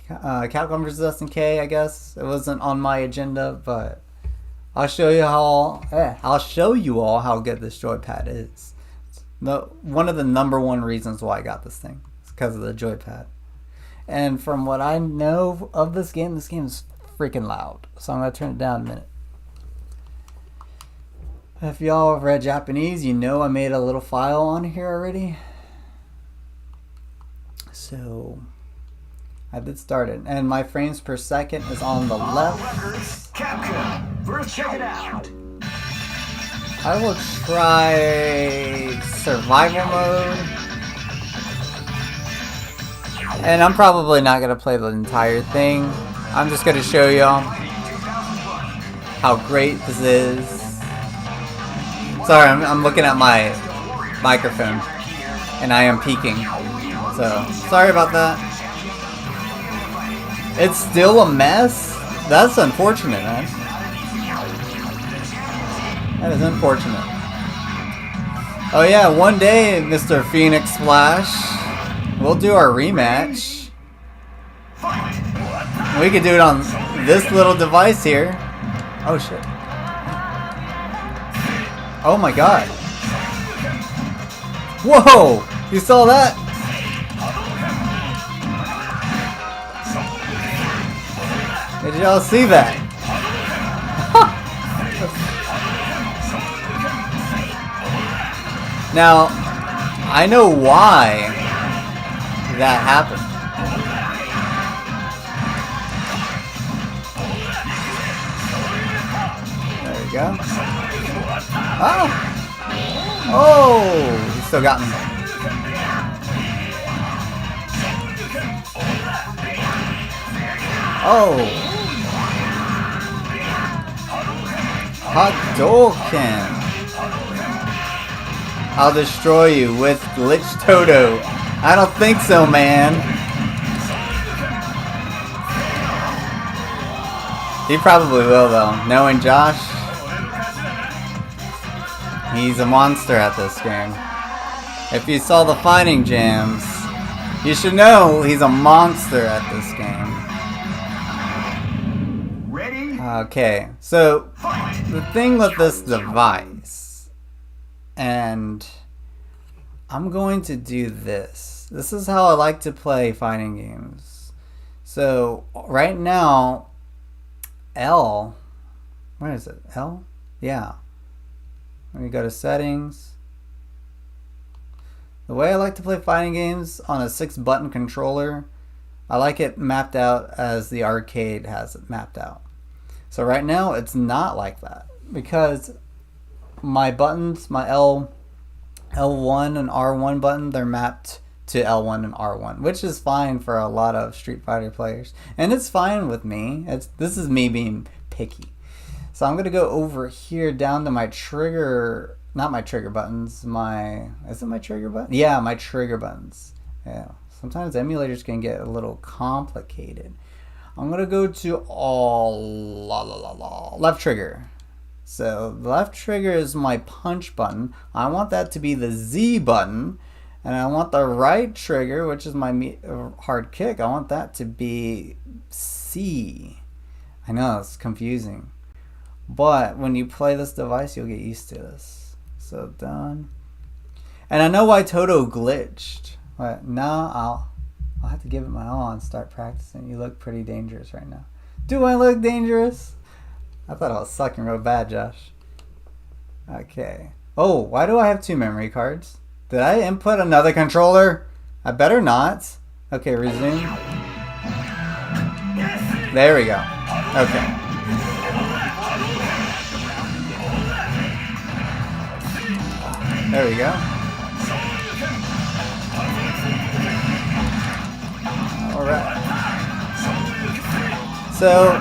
A: Capcom vs. SNK, I guess. It wasn't on my agenda, but I'll show you all how good this joypad is. One of the #1 reasons why I got this thing is because of the joypad. And from what I know of this game is freaking loud. So I'm going to turn it down a minute. If y'all have read Japanese, you know I made a little file on here already. So I did start it, and my frames per second is on the left.
B: Capcom, first check it out.
A: I will try survival mode, and I'm probably not gonna play the entire thing. I'm just gonna show y'all how great this is. Sorry, I'm looking at my microphone, and I am peeking. So sorry about that. It's still a mess? That's unfortunate, man. That is unfortunate. Oh yeah, one day, Mr. Phoenix Splash, we'll do our rematch. We could do it on this little device here. Oh shit. Oh my god. Whoa! You saw that? Did y'all see that? Now, I know why that happened. There you go. Oh! Oh! He still got me. Oh! Hadouken! I'll destroy you with Glitch Toto. I don't think so, man. He probably will, though. Knowing Josh, he's a monster at this game. If you saw the fighting jams, you should know he's a monster at this game. Okay, so the thing with this device, and I'm going to do this. This is how I like to play fighting games. So right now, L, where is it? L? Yeah. Let me go to settings. The way I like to play fighting games on a 6-button controller, I like it mapped out as the arcade has it mapped out. So right now it's not like that because my buttons, my L L1 and R1 button, they're mapped to L1 and R1, which is fine for a lot of Street Fighter players. And it's fine with me. This is me being picky. So I'm going to go over here down to my trigger, not my trigger buttons, is it my trigger button? Yeah, my trigger buttons. Yeah, sometimes emulators can get a little complicated. I'm going to go to left trigger. So the left trigger is my punch button. I want that to be the Z button. And I want the right trigger, which is my hard kick, I want that to be C. I know, it's confusing. But when you play this device, you'll get used to this. So done. And I know why Toto glitched. But now I'll have to give it my all and start practicing. You look pretty dangerous right now. Do I look dangerous? I thought I was sucking real bad, Josh. Okay. Oh, why do I have 2 memory cards? Did I input another controller? I better not. Okay, resume. There we go. Okay. There we go. Alright. So,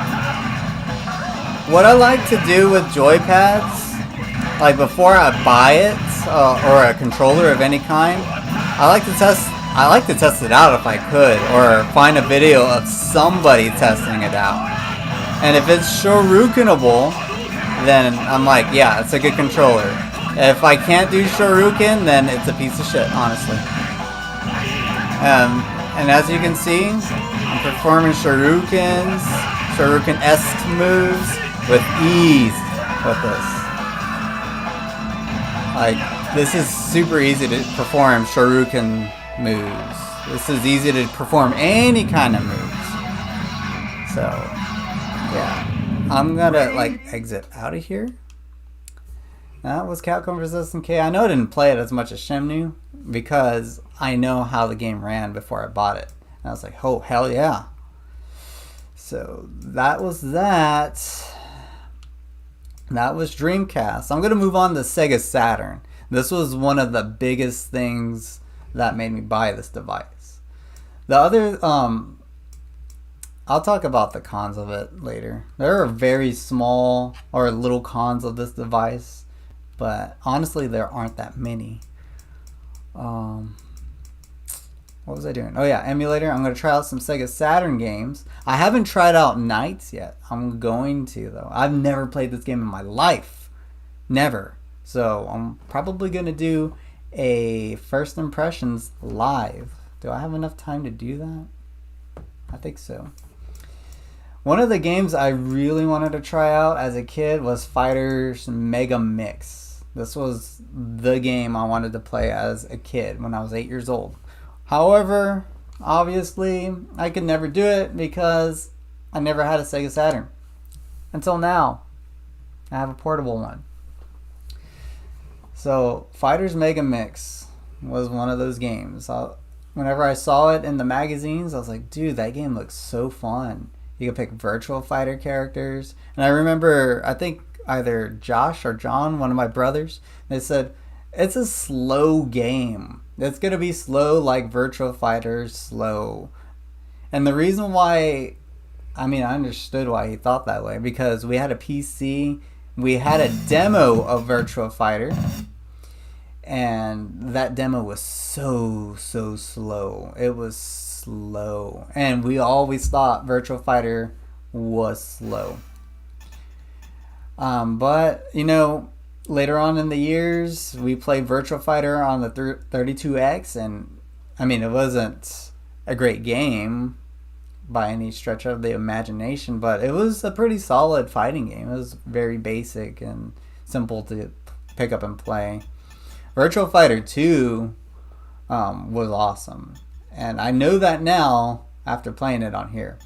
A: what I like to do with joypads, like before I buy it, or a controller of any kind, I like to test it out if I could, or find a video of somebody testing it out. And if it's Shoryukenable, then I'm like, yeah, it's a good controller. If I can't do Shoryuken, then it's a piece of shit, honestly. And as you can see, I'm performing Shoryukens, Shoryuken-esque moves with ease with this. Like, this is super easy to perform Shoryuken moves. This is easy to perform any kind of moves. So, yeah. I'm gonna, like, exit out of here. That was Capcom vs. SNK. I know I didn't play it as much as Shenmue because I know how the game ran before I bought it. And I was like, oh, hell yeah. So, that was that. That was Dreamcast. I'm going to move on to Sega Saturn. This was one of the biggest things that made me buy this device. The other, I'll talk about the cons of it later. There are very small or little cons of this device, but honestly there aren't that many. What was I doing? Oh yeah, emulator. I'm going to try out some Sega Saturn games. I haven't tried out Knights yet. I'm going to, though. I've never played this game in my life. Never. So I'm probably going to do a first impressions live. Do I have enough time to do that? I think so. One of the games I really wanted to try out as a kid was Fighters Megamix. This was the game I wanted to play as a kid when I was 8 years old. However, obviously, I could never do it because I never had a Sega Saturn. Until now. I have a portable one. So, Fighters Megamix was one of those games. Whenever I saw it in the magazines, I was like, dude, that game looks so fun. You could pick Virtual Fighter characters. And I remember, I think either Josh or John, one of my brothers, they said, it's a slow game. It's going to be slow like Virtual Fighter's slow. And the reason why, I understood why he thought that way. Because we had a PC, we had a demo of Virtual Fighter. And that demo was so slow. It was slow. And we always thought Virtual Fighter was slow. But, later on in the years, we played Virtual Fighter on the 32X, and it wasn't a great game by any stretch of the imagination, but it was a pretty solid fighting game. It was very basic and simple to pick up and play. Virtual Fighter 2 was awesome, and I know that now after playing it on here.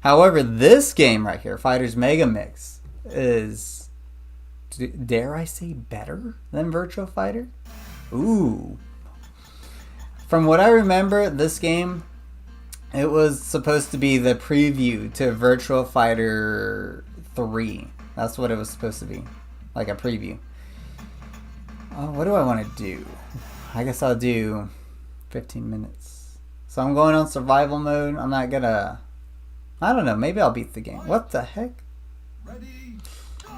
A: However, this game right here, Fighters Megamix, is, dare I say, better than Virtual Fighter? Ooh. From what I remember, this game, it was supposed to be the preview to Virtual Fighter 3. That's what it was supposed to be. Like a preview. What do I want to do? I guess I'll do 15 minutes. So I'm going on survival mode. I'm not gonna... I don't know. Maybe I'll beat the game. What the heck?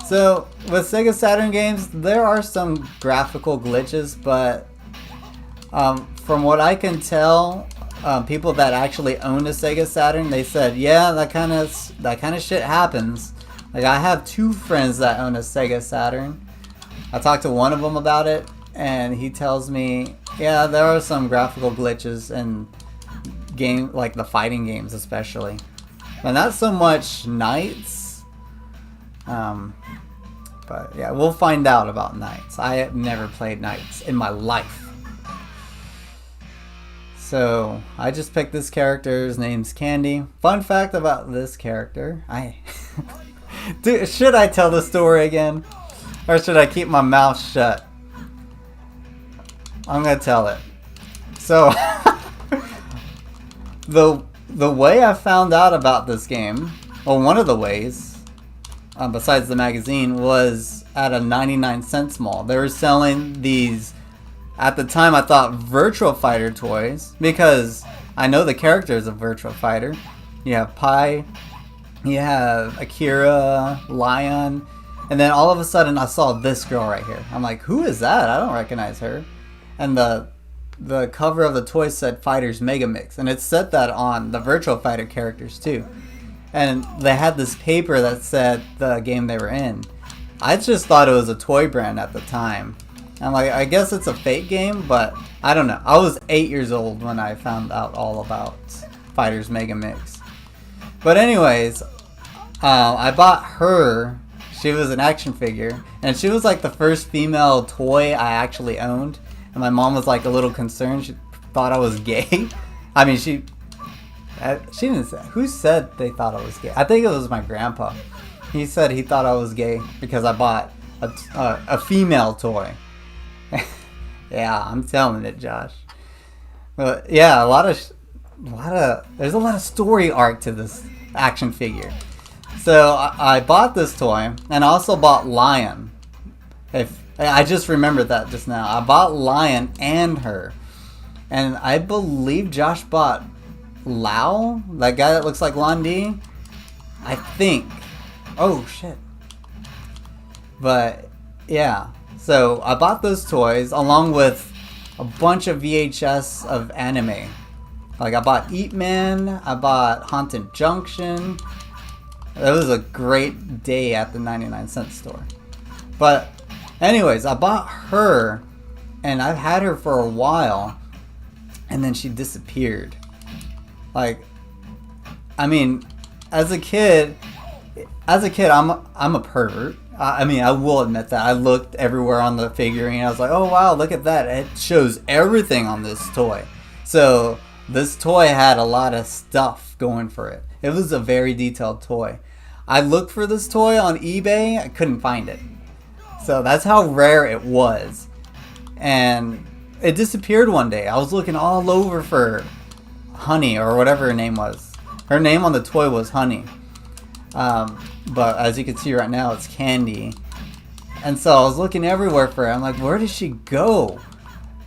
A: So, with Sega Saturn games, there are some graphical glitches, but from what I can tell, people that actually own a Sega Saturn, they said, yeah, that kind of shit happens. Like, I have 2 friends that own a Sega Saturn. I talked to one of them about it, and he tells me, yeah, there are some graphical glitches in like the fighting games especially. But not so much Knights. But yeah, we'll find out about Knights. I have never played Knights in my life. So, I just picked this character. His name's Candy. Fun fact about this character. Dude, should I tell the story again? Or should I keep my mouth shut? I'm gonna tell it. So, the way I found out about this game, well, one of the ways, besides the magazine, was at a 99-cent mall. They were selling these, at the time I thought, Virtua Fighter toys, because I know the characters of Virtua Fighter. You have Pi, you have Akira, Lion, and then all of a sudden I saw this girl right here. I'm like, who is that? I don't recognize her. And the cover of the toy said Fighters Megamix, and it said that on the Virtua Fighter characters too. And they had this paper that said the game they were in. I just thought it was a toy brand at the time. I'm like, I guess it's a fake game, but I don't know. I was 8 years old when I found out all about Fighters Megamix. But anyways, I bought her. She was an action figure, and she was like the first female toy I actually owned. And my mom was like a little concerned. She thought I was gay. I mean, she didn't say. Who said they thought I was gay? I think it was my grandpa. He said he thought I was gay because I bought a female toy. Yeah, I'm telling it, Josh. But yeah, there's a lot of story arc to this action figure. So I bought this toy, and I also bought Lion. I just remembered that just now. I bought Lion and her. And I believe Josh bought Lao, that guy that looks like Lon D. I think. Oh, shit. But, yeah. So, I bought those toys along with a bunch of VHS of anime. Like, I bought Eat Man. I bought Haunted Junction. It was a great day at the 99-cent store. But anyways, I bought her, and I've had her for a while, and then she disappeared. Like, I mean, as a kid, I'm a pervert. I mean, I will admit that. I looked everywhere on the figurine. I was like, oh wow, look at that. It shows everything on this toy. So this toy had a lot of stuff going for it. It was a very detailed toy. I looked for this toy on eBay. I couldn't find it. So that's how rare it was. And it disappeared one day. I was looking all over for Honey, or whatever her name was. Her name on the toy was Honey. But as you can see right now, it's Candy. And so I was looking everywhere for her. I'm like, where did she go?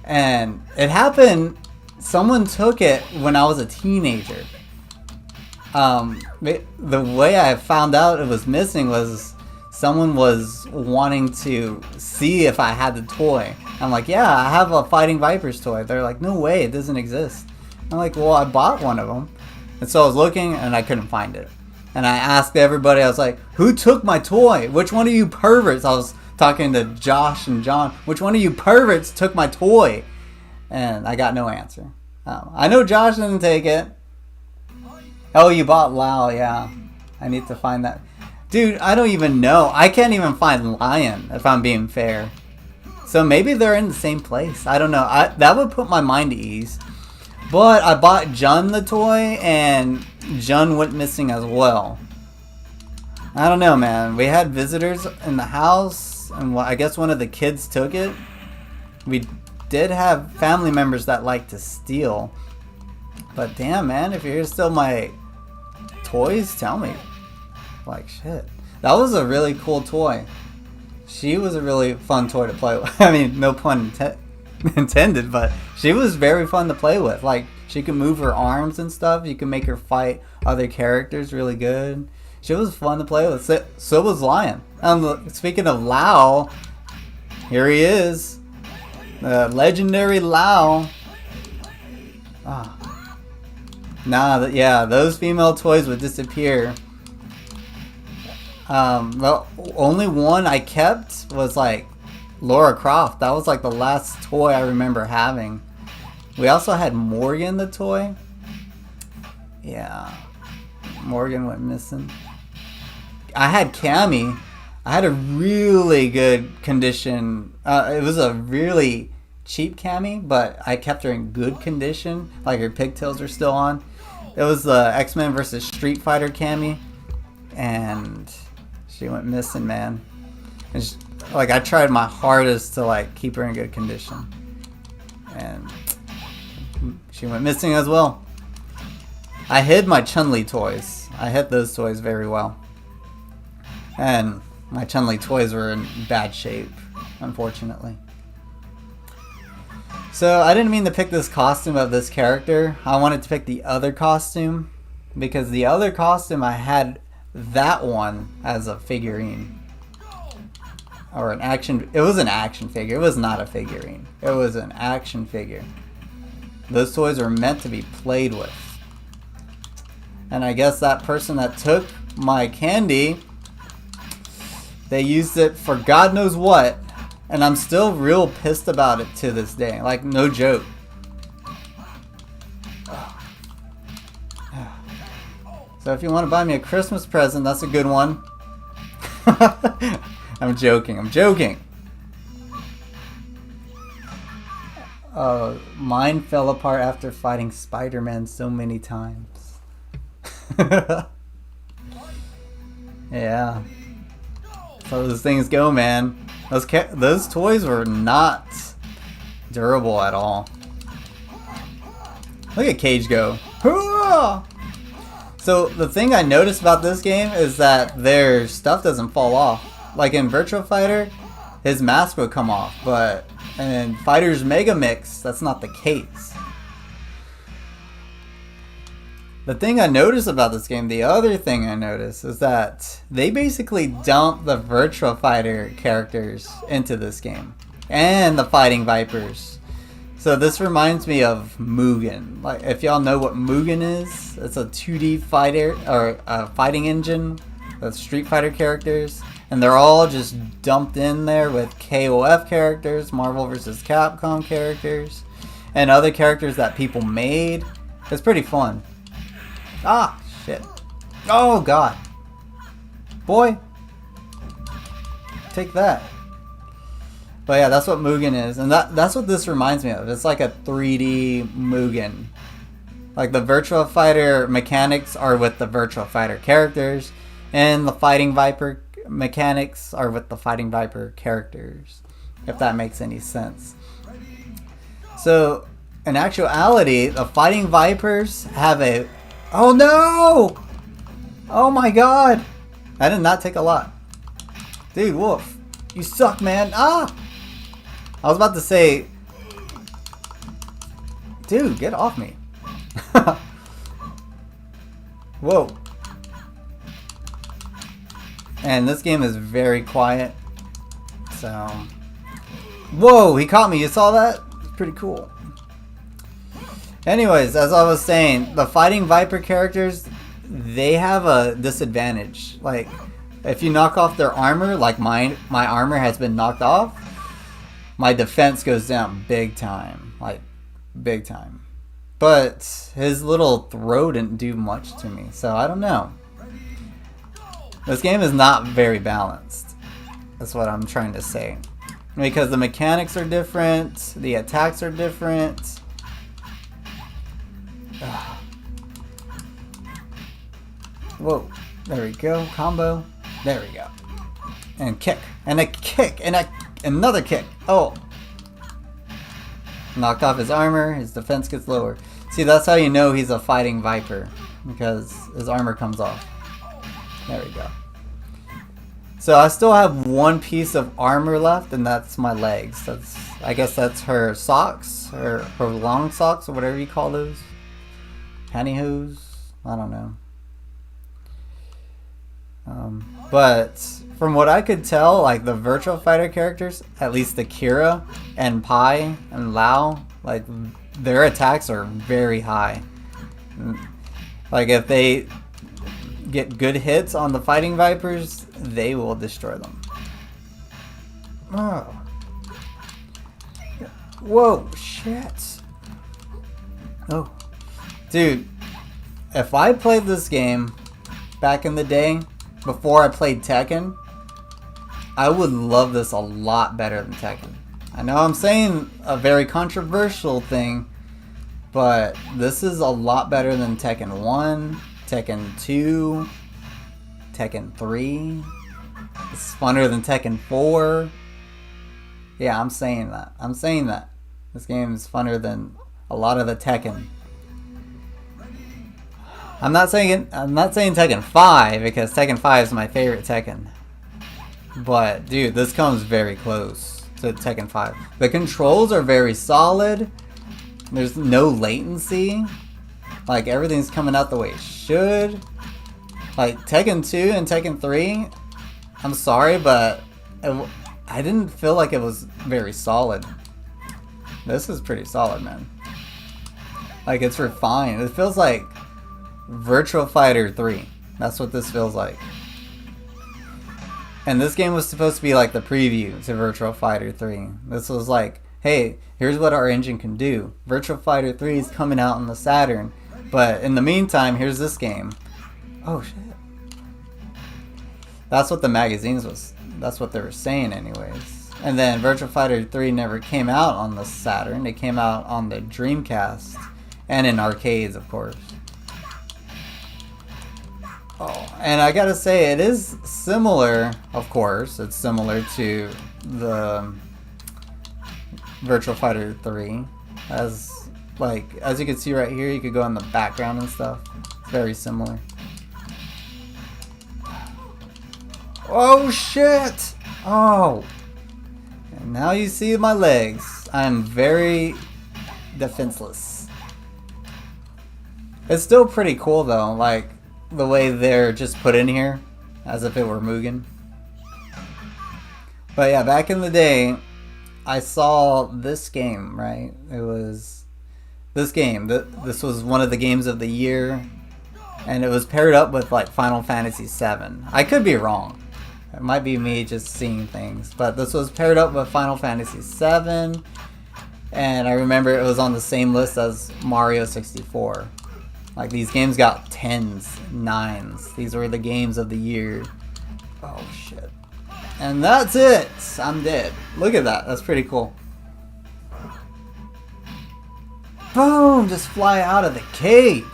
A: And it happened, someone took it when I was a teenager. The way I found out it was missing was someone was wanting to see if I had the toy. I'm like, yeah, I have a Fighting Vipers toy. They're like, no way, it doesn't exist. I'm like, well, I bought one of them. And so I was looking, and I couldn't find it. And I asked everybody, I was like, who took my toy? Which one of you perverts? I was talking to Josh and John. Which one of you perverts took my toy? And I got no answer. I know Josh didn't take it. Oh, you bought Lao, yeah. I need to find that. Dude, I don't even know. I can't even find Lion, if I'm being fair. So maybe they're in the same place. I don't know. That would put my mind at ease. But I bought Jun the toy, and Jun went missing as well. I don't know, man. We had visitors in the house, and I guess one of the kids took it. We did have family members that like to steal. But damn, man, if you're still my toys, tell me. Like, shit. That was a really cool toy. She was a really fun toy to play with. I mean, no pun intended. intended, but she was very fun to play with. Like, she could move her arms and stuff. You can make her fight other characters really good. She was fun to play with. So was Lion. Speaking of Lau, here he is. The legendary Lau. Yeah, those female toys would disappear. The only one I kept was like Lara Croft. That was like the last toy I remember having. We also had Morgan the toy. Yeah, Morgan went missing. I had Cammy. I had a really good condition. It was a really cheap Cammy, but I kept her in good condition. Like, her pigtails are still on. It was the X-Men vs. Street Fighter Cammy, and she went missing, man. And she, like, I tried my hardest to like keep her in good condition, and she went missing as well. I hid my Chun-Li toys. I hid those toys very well, and my Chun-Li toys were in bad shape, unfortunately. So I didn't mean to pick this costume of this character. I wanted to pick the other costume, because the other costume, I had that one as a figurine. Or an action... It was an action figure. It was not a figurine. It was an action figure. Those toys were meant to be played with. And I guess that person that took my candy, they used it for God knows what. And I'm still real pissed about it to this day. Like, no joke. So if you want to buy me a Christmas present, that's a good one. I'm joking. I'm joking. Mine fell apart after fighting Spider-Man so many times. Yeah. So those things go, man. Those toys were not durable at all. Look at Cage go. So the thing I noticed about this game is that their stuff doesn't fall off. Like in Virtua Fighter, his mask would come off, but in Fighter's Megamix, that's not the case. The thing I noticed about this game, the other thing I noticed, is that they basically dumped the Virtua Fighter characters into this game. And the Fighting Vipers. So this reminds me of Mugen. Like, if y'all know what Mugen is, it's a 2D fighter, or a fighting engine with Street Fighter characters. And they're all just dumped in there with KOF characters, Marvel vs. Capcom characters, and other characters that people made. It's pretty fun. Ah, shit. Oh, God. Boy. Take that. But yeah, that's what Mugen is. And that's what this reminds me of. It's like a 3D Mugen. Like, the Virtua Fighter mechanics are with the Virtua Fighter characters, and the Fighting Viper mechanics are with the Fighting Viper characters, if that makes any sense. So, in actuality, the Fighting Vipers have a... Oh no! Oh my god! I did not take a lot. Dude, Wolf. You suck, man. Ah! I was about to say... Dude, get off me. Whoa. And this game is very quiet. So... Whoa, he caught me. You saw that? It's pretty cool. Anyways, as I was saying, the Fighting Viper characters, they have a disadvantage. Like, if you knock off their armor, like my armor has been knocked off, my defense goes down big time. Like, big time. But his little throw didn't do much to me, so I don't know. This game is not very balanced. That's what I'm trying to say. Because the mechanics are different, the attacks are different. Whoa, there we go, combo, there we go, and kick, and a kick, and another kick. Oh, knocked off his armor, his defense gets lower. See, that's how you know he's a Fighting Viper, because his armor comes off. There we go. So I still have one piece of armor left, and that's my legs. That's I guess that's her socks, or her long socks, or whatever you call those. Pantyhose? I don't know. But from what I could tell, like the Virtual Fighter characters, at least the Kira and Pai and Lao, like their attacks are very high. Like if they get good hits on the Fighting Vipers, they will destroy them. Oh. Whoa, shit. Oh. Dude, if I played this game back in the day, before I played Tekken, I would love this a lot better than Tekken. I know I'm saying a very controversial thing, but this is a lot better than Tekken 1, Tekken 2, Tekken 3. It's funner than Tekken 4. Yeah, I'm saying that. I'm saying that. This game is funner than a lot of the Tekken. I'm not saying Tekken 5, because Tekken 5 is my favorite Tekken. But dude, this comes very close to Tekken 5. The controls are very solid. There's no latency. Like everything's coming out the way it should. Like Tekken 2 and Tekken 3, I'm sorry, but I didn't feel like it was very solid. This is pretty solid, man. Like it's refined. It feels like Virtual Fighter 3. That's what this feels like. And this game was supposed to be like the preview to Virtual Fighter 3. This was like, hey, here's what our engine can do. Virtual Fighter 3 is coming out on the Saturn, but in the meantime, here's this game. Oh shit. That's what the magazines was. That's what they were saying anyways. And then Virtual Fighter 3 never came out on the Saturn. It came out on the Dreamcast and in arcades, of course. Oh, and I gotta say, it is similar, of course, it's similar to the Virtual Fighter 3. As you can see right here, you could go in the background and stuff. It's very similar. Oh shit! Oh! And now you see my legs. I'm very defenseless. It's still pretty cool though, like the way they're just put in here as if it were Mugen. But yeah, back in the day, I saw this game, right? It was this game. This was one of the games of the year, and it was paired up with like Final Fantasy VII. I could be wrong. It might be me just seeing things, but this was paired up with Final Fantasy VII, and I remember it was on the same list as Mario 64. Like these games got 10s, 9s. These were the games of the year. Oh shit. And that's it. I'm dead. Look at that. That's pretty cool. Boom! Just fly out of the cage.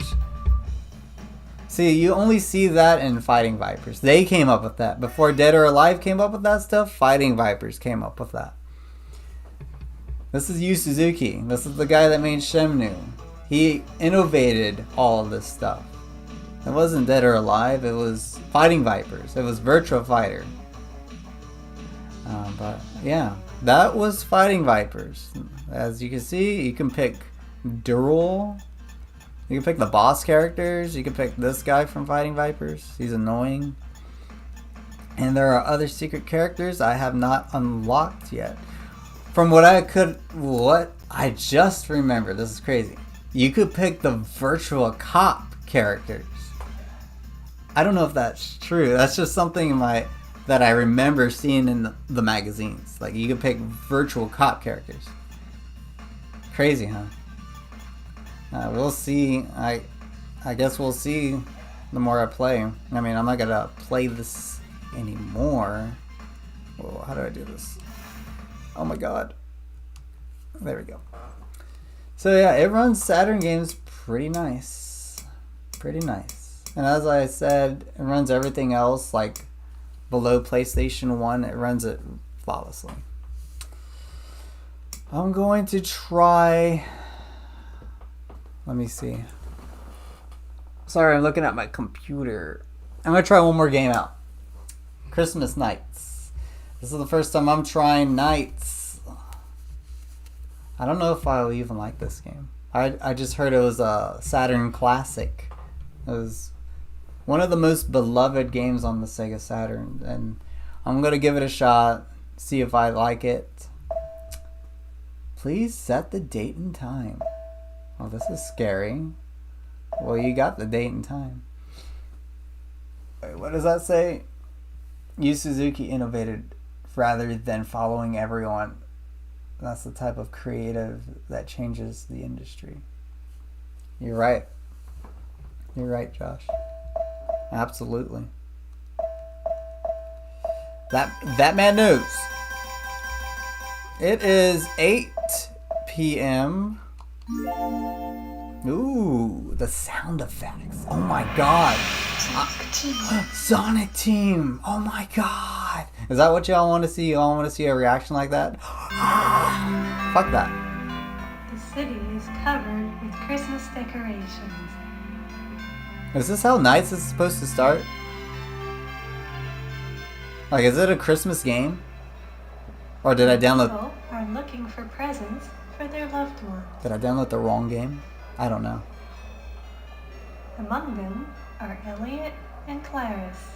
A: See, you only see that in Fighting Vipers. They came up with that. Before Dead or Alive came up with that stuff, Fighting Vipers came up with that. This is Yu Suzuki. This is the guy that made Shenmue. He innovated all of this stuff. It wasn't Dead or Alive, it was Fighting Vipers. It was Virtua Fighter. But yeah, that was Fighting Vipers. As you can see, you can pick Dural. You can pick the boss characters. You can pick this guy from Fighting Vipers. He's annoying. And there are other secret characters I have not unlocked yet. From what I just remembered, this is crazy. You could pick the virtual cop characters. I don't know if that's true. That's just something that I remember seeing in the magazines. Like you could pick virtual cop characters. Crazy, huh? We'll see. I guess we'll see the more I play. I mean, I'm not gonna play this anymore. Whoa, how do I do this? Oh my god. There we go. So yeah, it runs Saturn games pretty nice. Pretty nice. And as I said, it runs everything else like below PlayStation 1. It runs it flawlessly. I'm going to try... Let me see. Sorry, I'm looking at my computer. I'm going to try one more game out. Christmas Nights. This is the first time I'm trying Nights. I don't know if I'll even like this game. I just heard it was a Saturn classic. It was one of the most beloved games on the Sega Saturn, and I'm gonna give it a shot, see if I like it. Please set the date and time. Oh, this is scary. Well, you got the date and time. Wait, what does that say? Yu Suzuki innovated rather than following everyone. That's the type of creative that changes the industry. You're right. You're right, Josh. Absolutely. That man knows. It is 8 p.m. Ooh, the sound effects. Oh my god. Sonic Team. Oh my god. Is that what y'all want to see? Y'all want to see a reaction like that? Fuck that.
F: The city is covered with Christmas decorations.
A: Is this how nights is supposed to start? Like, is it a Christmas game? Or did I download...
F: People are looking for presents for their loved ones.
A: Did I download the wrong game? I don't know.
F: Among them are Elliot and Clarice.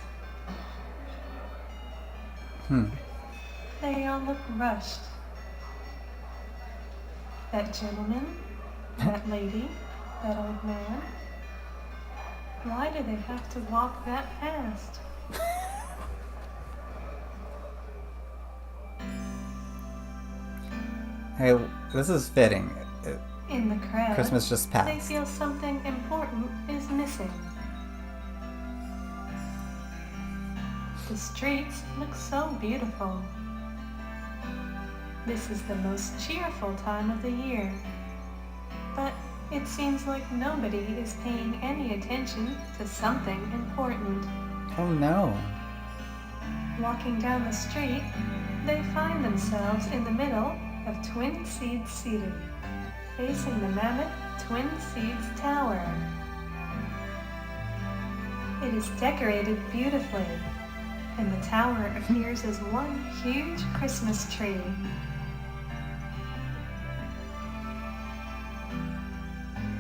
F: They all look rushed. That gentleman, that lady, that old man. Why do they have to walk that fast?
A: Hey, this is fitting.
F: In the crowd,
A: Christmas just
F: they
A: passed.
F: feel something important is missing. The streets look so beautiful. This is the most cheerful time of the year. But it seems like nobody is paying any attention to something important.
A: Oh no.
F: Walking down the street, they find themselves in the middle of Twin Seeds seating, facing the mammoth Twin Seeds Tower. It is decorated beautifully, and the tower appears as one huge Christmas tree.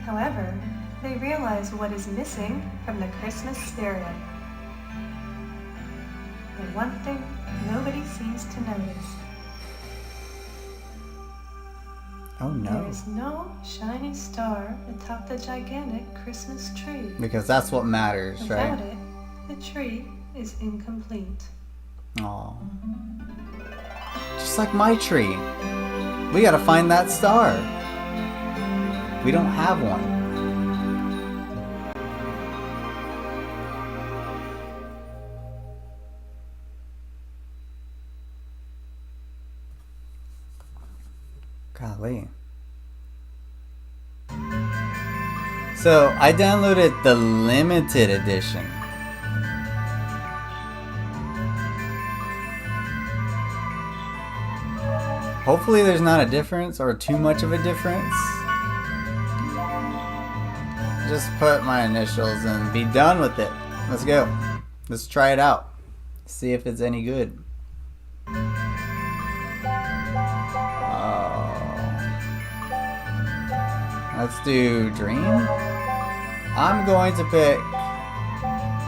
F: However, they realize what is missing from the Christmas spirit. The one thing nobody seems to notice.
A: Oh
F: There
A: no.
F: is no shiny star atop the gigantic Christmas tree.
A: Because that's what matters,
F: Without
A: right?
F: it, the tree is incomplete.
A: Aw. Just like my tree. We gotta find that star. We don't have one. Golly. So, I downloaded the limited edition. Hopefully there's not a difference or too much of a difference. Just put my initials and be done with it. Let's go. Let's try it out. See if it's any good. Let's do Dream. I'm going to pick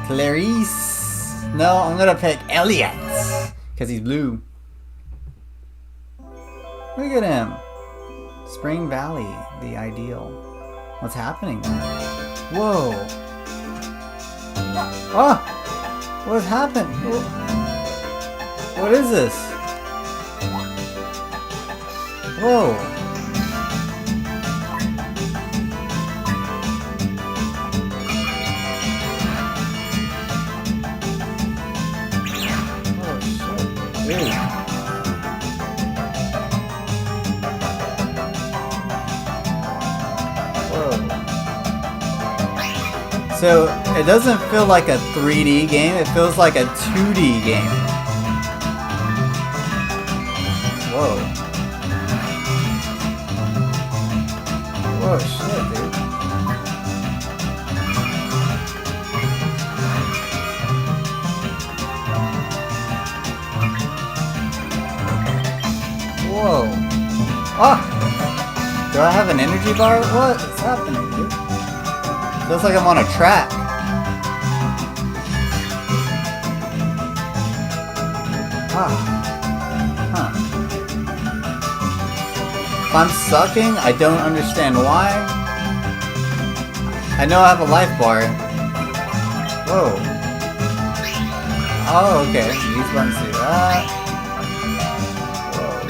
A: Clarice. No, I'm gonna pick Elliot. Because he's blue. Look at him. Spring Valley, the ideal. What's happening? Whoa. Oh! What happened? What is this? Whoa. So it doesn't feel like a 3D game, it feels like a 2D game. Whoa. Whoa, shit, dude. Whoa. Ah! Do I have an energy bar? What is happening, dude? Feels like I'm on a track. Ah. Huh. If I'm sucking, I don't understand why. I know I have a life bar. Whoa. Oh, okay. These buttons do that. Whoa.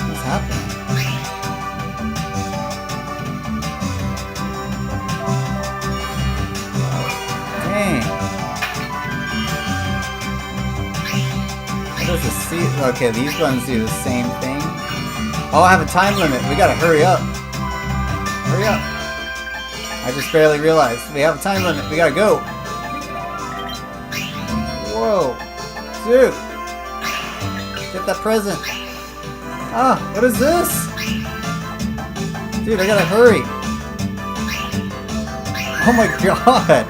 A: What's happening? Dang. What does the see? Okay, these buttons do the same thing. Oh, I have a time limit. We gotta hurry up. Hurry up. I just barely realized. We have a time limit. We gotta go. Whoa. Dude. Get that present. Ah, what is this? Dude, I gotta hurry. Oh my god.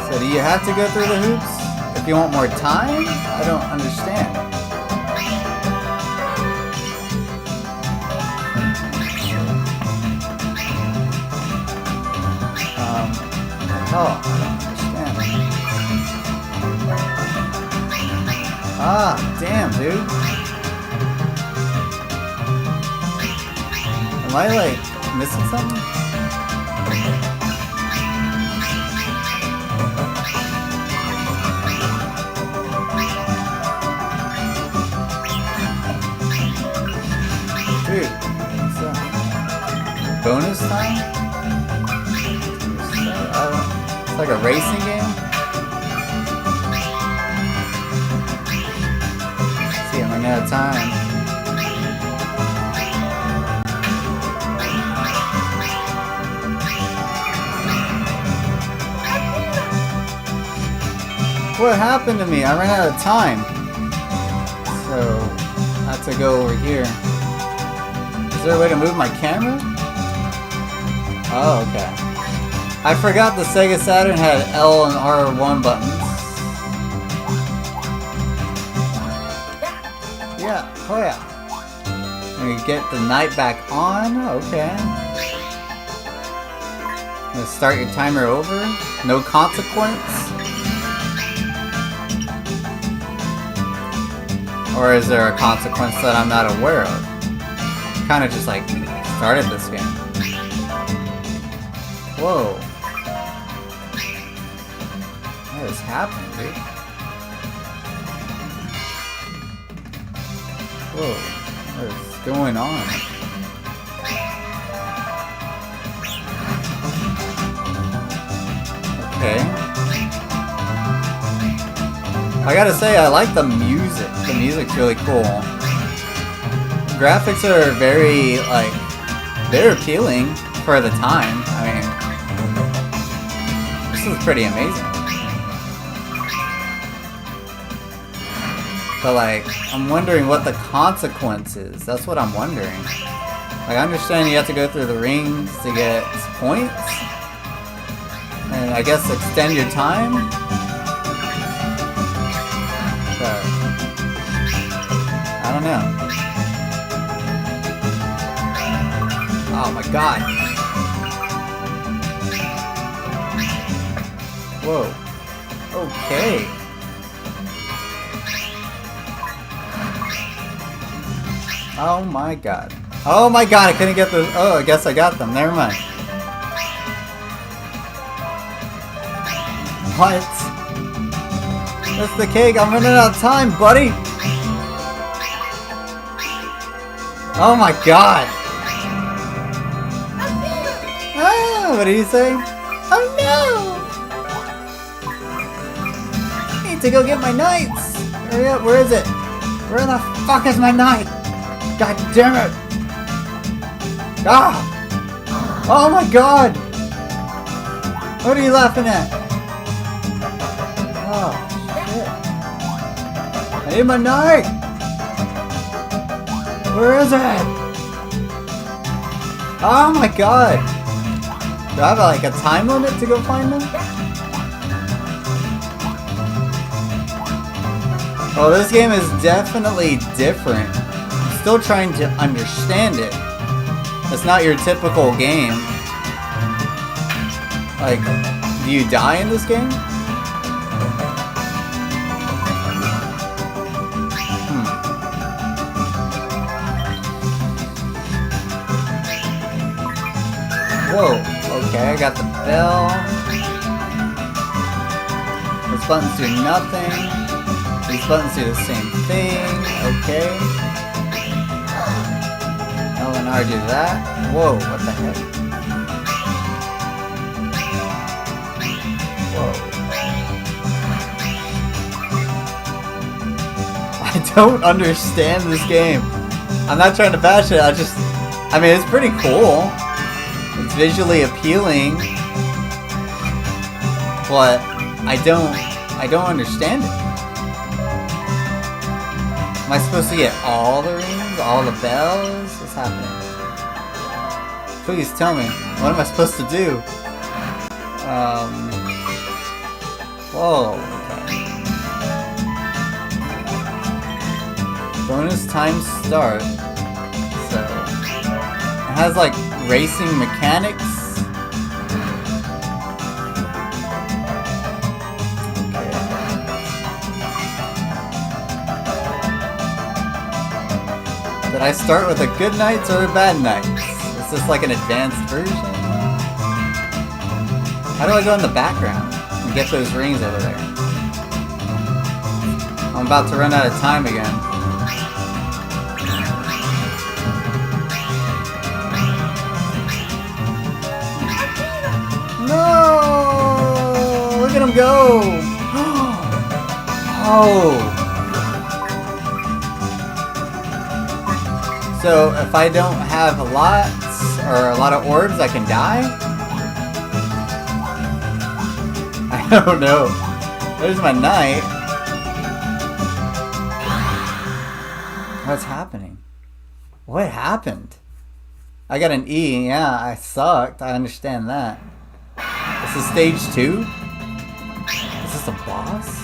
A: So do you have to go through the hoops if you want more time? I don't understand. Oh, I don't understand. Ah, damn, dude. Am I, like, missing something? Dude, what's that? Bonus time? It's like a racing game? Let's see, I'm running out of time. What happened to me? I ran out of time. So, I have to go over here. Is there a way to move my camera? Oh, okay. I forgot the Sega Saturn had L and R1 buttons. Yeah, oh yeah. And you get the night back on, okay. I'm gonna start your timer over. No consequence. Or is there a consequence that I'm not aware of? Kinda just like started this game. Whoa. What is happening, dude? Whoa. What is going on? Okay. I gotta say, I like the music. The music's really cool. Graphics are very, like, they're appealing for the time. I mean, this is pretty amazing. But, like, I'm wondering what the consequence is. That's what I'm wondering. Like, I understand you have to go through the rings to get points. And I guess extend your time. But I don't know. Oh my god. Whoa. Okay. Oh my god. Oh my god, I couldn't get the... Oh, I guess I got them. Never mind. What? That's the cake. I'm running out of time, buddy. Oh my god. Ah, what did he say? Oh no! I need to go get my knights. Hurry up, where is it? Where the fuck is my knight? God damn it! Ah! Oh my god! What are you laughing at? Oh, shit. I need my knight! Where is it? Oh my god! Do I have like a time limit to go find them? Well, this game is definitely different. I'm still trying to understand it. It's not your typical game. Like, do you die in this game? Whoa, okay, I got the bell. Those buttons do nothing. These buttons do the same thing. Okay. L and R do that. Whoa, what the heck? Whoa. I don't understand this game. I'm not trying to bash it, I mean, it's pretty cool. It's visually appealing, but I don't understand it. Am I supposed to get all the rings, all the bells? What's happening? Please tell me. What am I supposed to do? Whoa. Okay. Bonus time start. So it has like racing mechanics. Okay. Did I start with a good nights or a bad nights? Is this like an advanced version? How do I go in the background and get those rings over there? I'm about to run out of time again. No! Look at him go! Oh! So if I don't have lots or a lot of orbs, I can die? I don't know. There's my knight. What's happening? What happened? I got an E, yeah, I sucked. I understand that. This is stage 2? Is this a boss?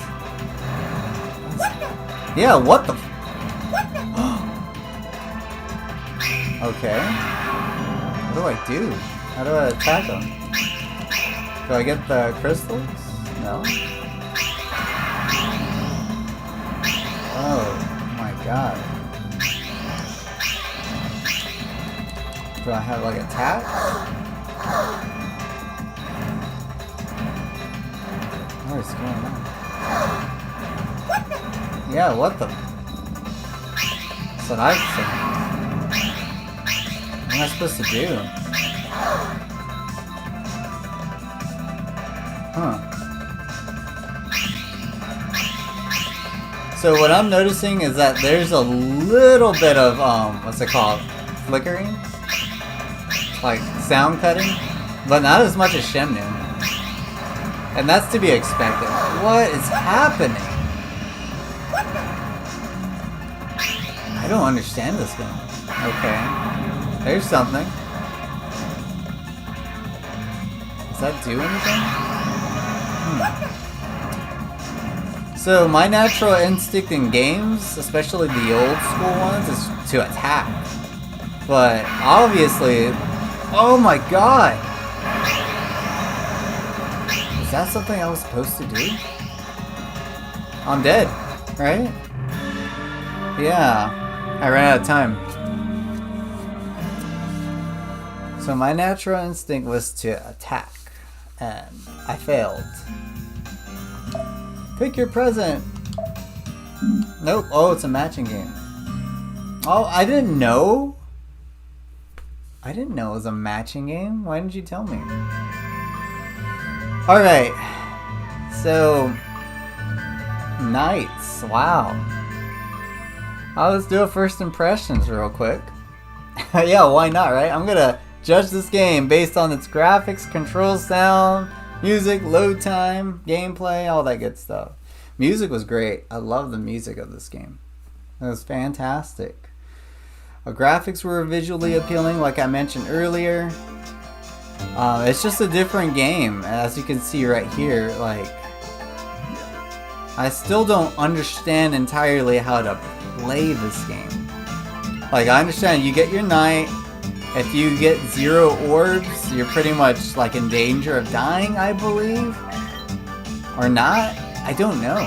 A: Yeah, what the okay. What do I do? How do I attack them? Do I get the crystals? No? Oh my god. Do I have like attack? What is going on? Yeah, what the? That's what I've seen. What am I supposed to do? Huh. So what I'm noticing is that there's a little bit of, what's it called? Flickering? Like, sound cutting? But not as much as Shenmue. And that's to be expected. What is happening? I don't understand this game. Okay. There's something. Does that do anything? So my natural instinct in games, especially the old school ones, is to attack. But obviously, oh my god! Is that something I was supposed to do? I'm dead, right? Yeah, I ran out of time. So my natural instinct was to attack, and I failed. Pick your present. Nope. Oh, it's a matching game. Oh, I didn't know. I didn't know it was a matching game. Why didn't you tell me? Alright. So, knights. Wow. Let's do a first impressions real quick. Yeah, why not, right? I'm gonna judge this game based on its graphics, control, sound, music, load time, gameplay, all that good stuff. Music was great. I love the music of this game. It was fantastic. The graphics were visually appealing, like I mentioned earlier. It's just a different game, as you can see right here. Like, I still don't understand entirely how to play this game. Like, I understand you get your knight. If you get 0 orbs, you're pretty much like in danger of dying, I believe. Or not? I don't know.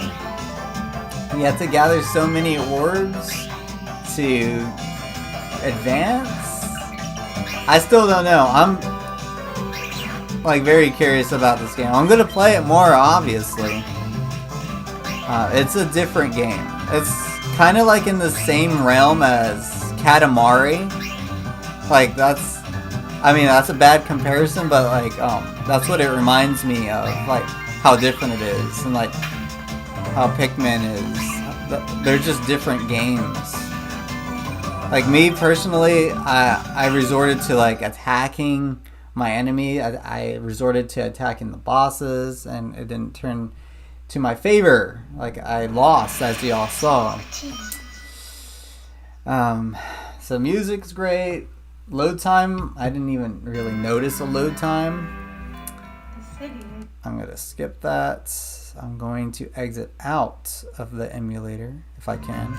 A: You have to gather so many orbs to advance? I still don't know. I'm like very curious about this game. I'm gonna play it more, obviously. It's a different game. It's kind of like in the same realm as Katamari. Like, that's, I mean, that's a bad comparison, but like, that's what it reminds me of, like how different it is, and like how Pikmin is. They're just different games. Like, me personally, I resorted to like attacking my enemy. I resorted to attacking the bosses, and it didn't turn to my favor. Like, I lost, as y'all saw. So music's great. Load time, I didn't even really notice a load time. I'm gonna skip that. I'm going to exit out of the emulator if I can.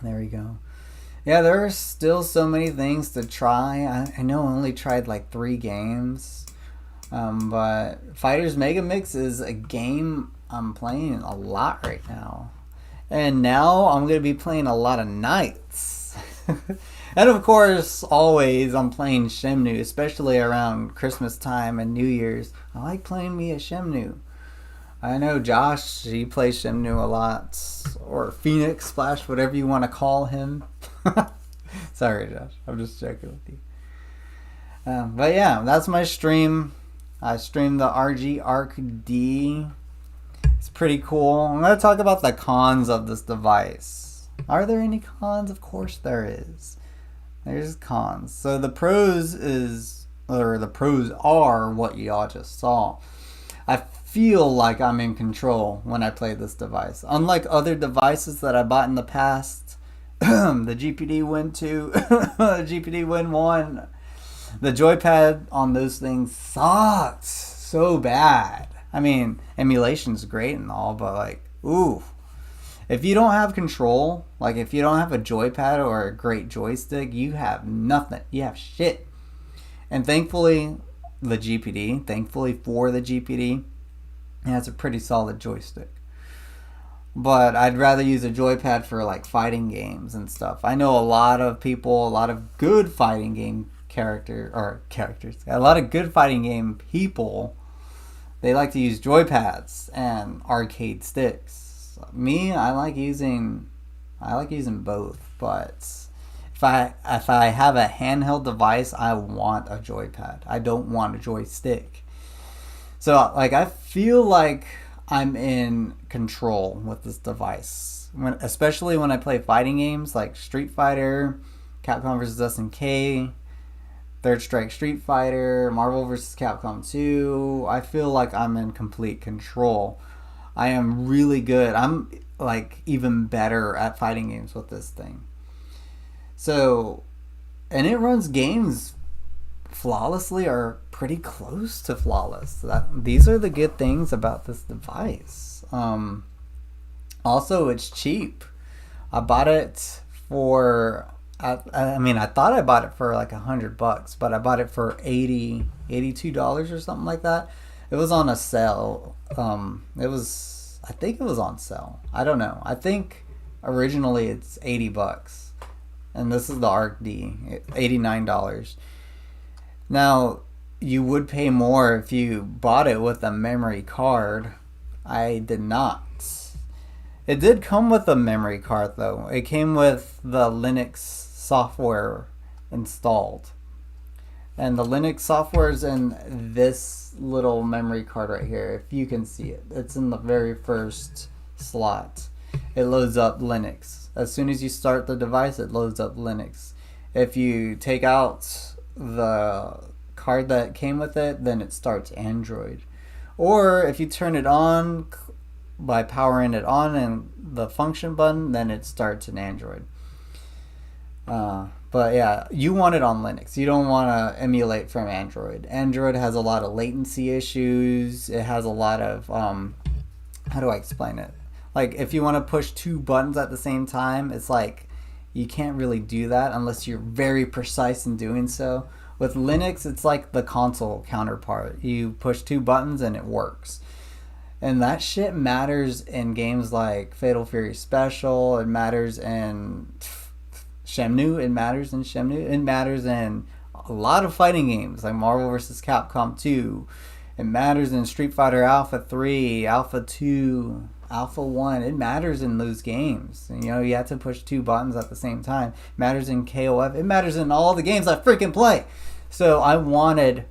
A: There we go. Yeah, there are still so many things to try. I know I only tried like 3 games. But Fighters Megamix is a game I'm playing a lot right now. And now I'm going to be playing a lot of nights. And of course, always I'm playing Shenmue, especially around Christmas time and New Year's. I like playing me a Shenmue. I know Josh, he plays Shenmue a lot. Or Phoenix Splash, whatever you want to call him. Sorry, Josh. I'm just joking with you. But yeah, that's my stream. I streamed the RG ARC D. It's pretty cool. I'm going to talk about the cons of this device. Are there any cons? Of course there is. There's cons. So the pros are what y'all just saw. I feel like I'm in control when I play this device. Unlike other devices that I bought in the past, the GPD Win 2, the GPD Win 1, the joypad on those things sucks so bad. I mean, emulation's great and all, but like, ooh. If you don't have control, like if you don't have a joypad or a great joystick, you have nothing. You have shit. And thankfully for the GPD, yeah, it's a pretty solid joystick. But I'd rather use a joypad for like fighting games and stuff. I know a lot of people, a lot of good fighting game a lot of good fighting game people, they like to use joypads and arcade sticks. Me, I like using both, but if I have a handheld device, I want a joypad. I don't want a joystick. So like, I feel like I'm in control with this device, especially when I play fighting games like Street Fighter, Capcom vs. SNK, Third Strike Street Fighter, Marvel vs. Capcom 2. I feel like I'm in complete control. I am really good. I'm like even better at fighting games with this thing. So, and it runs games flawlessly or pretty close to flawless. These are the good things about this device. Also, it's cheap. I bought it for, I mean, I thought I bought it for like $100, but I bought it for $82 or something like that. It was on a sale. I think it was on sale. I don't know. I think originally it's $80. And this is the ARC D, $89. Now, you would pay more if you bought it with a memory card. I did not. It did come with a memory card though. It came with the Linux software installed. And the Linux software is in this little memory card right here, if you can see it. It's in the very first slot. It loads up Linux. As soon as you start the device, it loads up Linux. If you take out the card that came with it, then it starts Android. Or if you turn it on by powering it on and the function button, then it starts in Android. But yeah, you want it on Linux. You don't want to emulate from Android. Android has a lot of latency issues. It has a lot of how do I explain it? Like, if you want to push 2 buttons at the same time, it's like you can't really do that unless you're very precise in doing so. With Linux, it's like the console counterpart. You push 2 buttons and it works. And that shit matters in games like Fatal Fury Special. It matters in Shenmue. It matters in Shenmue. It matters in a lot of fighting games like Marvel vs. Capcom 2. It matters in Street Fighter Alpha 3, Alpha 2, Alpha 1. It matters in those games. And, you know, you have to push 2 buttons at the same time. It matters in KOF. It matters in all the games I freaking play. So I wanted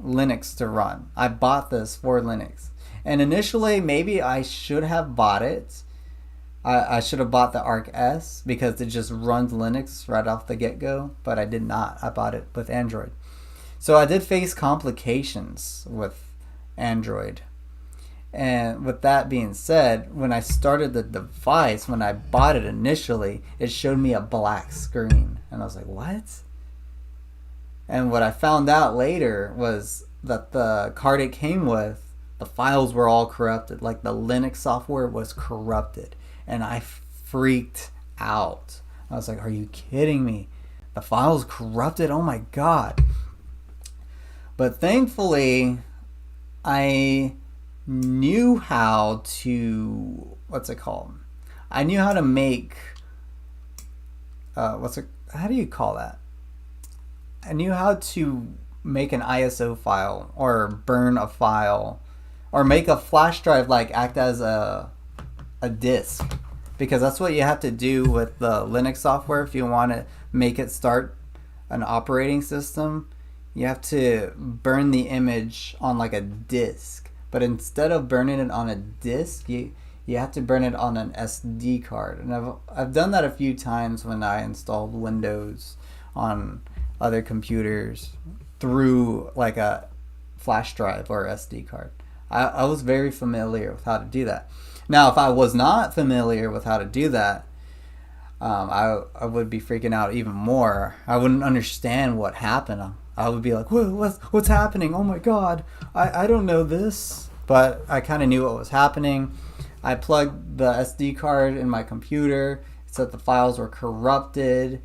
A: Linux to run. I bought this for Linux. And initially, maybe I should have bought it. I should have bought the ARC S because it just runs Linux right off the get-go. But I did not. I bought it with Android. So I did face complications with Android. And with that being said, when I started the device, when I bought it initially, it showed me a black screen. And I was like, what? And what I found out later was that the card it came with, the files were all corrupted. Like, the Linux software was corrupted. And I freaked out. I was like, are you kidding me? The file's corrupted? Oh my God. But thankfully, I knew how to, what's it called? I knew how to make, how do you call that? I knew how to make an ISO file or burn a file or make a flash drive like act as a disk, because that's what you have to do with the Linux software if you want to make it start an operating system. You have to burn the image on like a disk, but instead of burning it on a disk, you have to burn it on an SD card. And I've done that a few times when I installed Windows on other computers through like a flash drive or SD card. I was very familiar with how to do that. Now, if I was not familiar with how to do that, I would be freaking out even more. I wouldn't understand what happened. I would be like, what's happening? Oh my God, I don't know this. But I kind of knew what was happening. I plugged the SD card in my computer. It said the files were corrupted.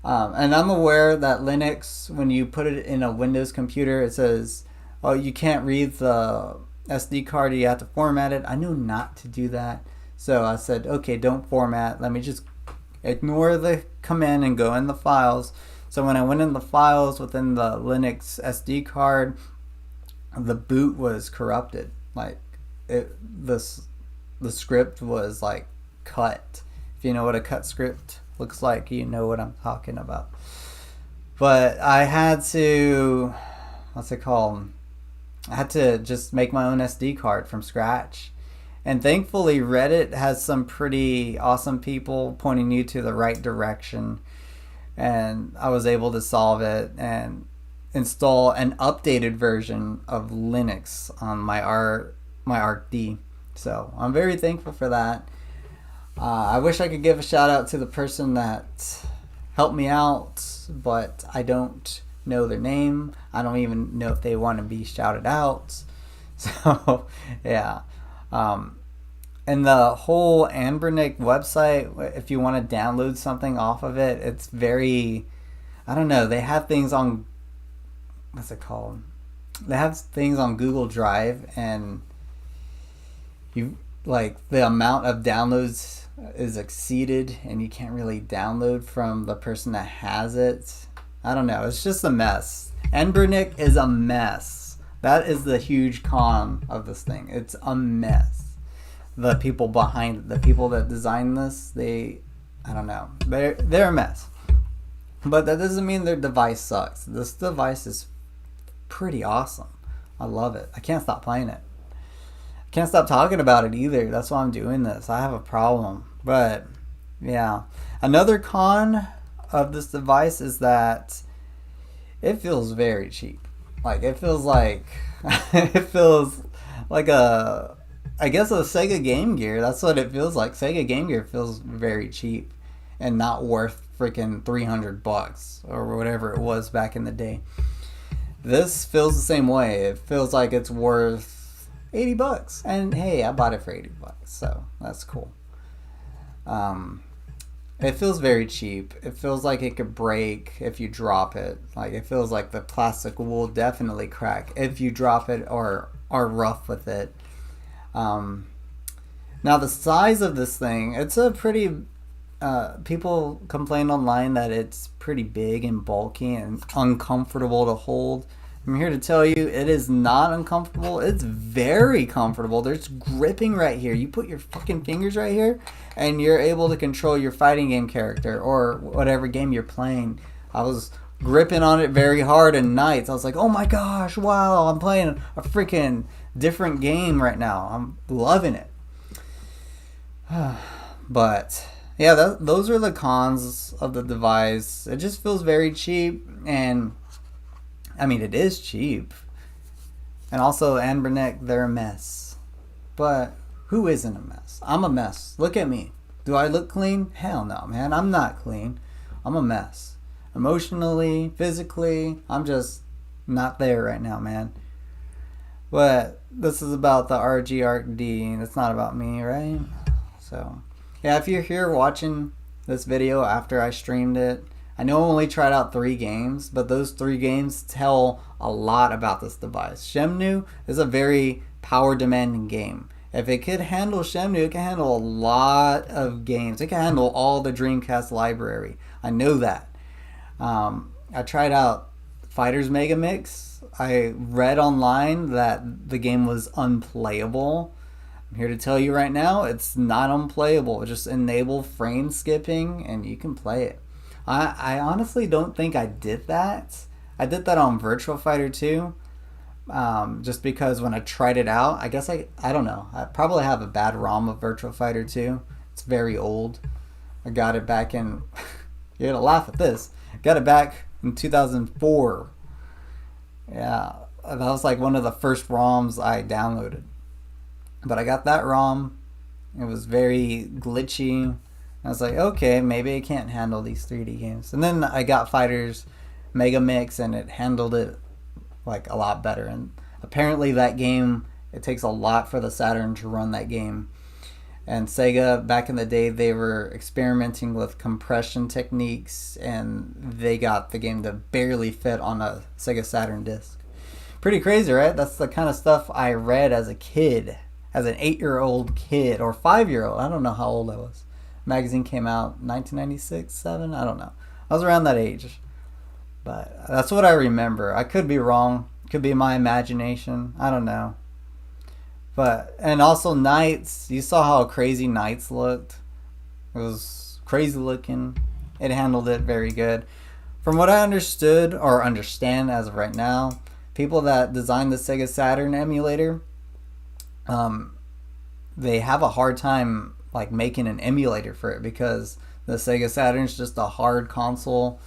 A: And I'm aware that Linux, when you put it in a Windows computer, it says, oh, you can't read the SD card, you have to format it. I knew not to do that. So I said, okay, don't format. Let me just ignore the command and go in the files. So when I went in the files within the Linux SD card, the boot was corrupted. Like, the script was like cut. If you know what a cut script looks like, you know what I'm talking about. But I had to, what's it called? I had to just make my own SD card from scratch. And thankfully, Reddit has some pretty awesome people pointing you to the right direction. And I was able to solve it and install an updated version of Linux on my ARC D. So I'm very thankful for that. I wish I could give a shout out to the person that helped me out, but I don't know their name. I don't even know if they want to be shouted out. So yeah. And the whole Anbernic website, if you want to download something off of it, it's very, I don't know, they have things on, what's it called? They have things on Google Drive, and you, like, the amount of downloads is exceeded, and you can't really download from the person that has it. I don't know, it's just a mess. Anbernic is a mess. That is the huge con of this thing. It's a mess. The people behind it, the people that designed this, I don't know, they're a mess. But that doesn't mean their device sucks. This device is pretty awesome. I love it. I can't stop playing it. I can't stop talking about it either. That's why I'm doing this. I have a problem. But yeah, another con of this device is that it feels very cheap. Like, it feels like it feels like a Sega Game Gear. That's what it feels like. Sega Game Gear feels very cheap and not worth freaking $300 or whatever it was back in the day. This feels the same way. It feels like it's worth $80. And hey, I bought it for $80, so that's cool. It feels very cheap. It feels like it could break if you drop it. Like, it feels like the plastic will definitely crack if you drop it or are rough with it. Now, the size of this thing, it's a pretty... people complain online that it's pretty big and bulky and uncomfortable to hold. I'm here to tell you it is not uncomfortable. It's very comfortable. There's gripping right here. You put your fucking fingers right here and you're able to control your fighting game character or whatever game you're playing. I was gripping on it very hard in Nights. I was like, oh my gosh, wow, I'm playing a freaking different game right now. I'm loving it. But yeah, those are the cons of the device. It just feels very cheap, and I mean, it is cheap. And also, Anbernic, they're a mess. But who isn't a mess? I'm a mess. Look at me. Do I look clean? Hell no, man. I'm not clean. I'm a mess. Emotionally, physically, I'm just not there right now, man. But this is about the RG ARC D. It's not about me, right? So, yeah, if you're here watching this video after I streamed it, I know I only tried out 3 games, but those 3 games tell a lot about this device. Shenmue is a very power demanding game. If it could handle Shenmue, it can handle a lot of games. It can handle all the Dreamcast library. I know that. I tried out Fighter's Megamix. I read online that the game was unplayable. I'm here to tell you right now, it's not unplayable. Just enable frame skipping and you can play it. I honestly don't think I did that. I did that on Virtua Fighter 2. Just because when I tried it out, I guess I don't know. I probably have a bad ROM of Virtua Fighter 2. It's very old. I got it back in... You're gonna laugh at this. I got it back in 2004. Yeah, that was like one of the first ROMs I downloaded. But I got that ROM. It was very glitchy. I was like, okay, maybe it can't handle these 3D games. And then I got Fighter's Megamix and it handled it like a lot better. And apparently that game, it takes a lot for the Saturn to run that game. And Sega, back in the day, they were experimenting with compression techniques and they got the game to barely fit on a Sega Saturn disc. Pretty crazy, right? That's the kind of stuff I read as a kid, as an 8-year-old kid or 5-year-old. I don't know how old I was. Magazine came out 1996, 7, I don't know. I was around that age. But that's what I remember. I could be wrong. Could be my imagination. I don't know. But, and also Nights. You saw how crazy Nights looked. It was crazy looking. It handled it very good. From what I understood, or understand as of right now, people that designed the Sega Saturn emulator, they have a hard time like making an emulator for it because the Sega Saturn is just a hard console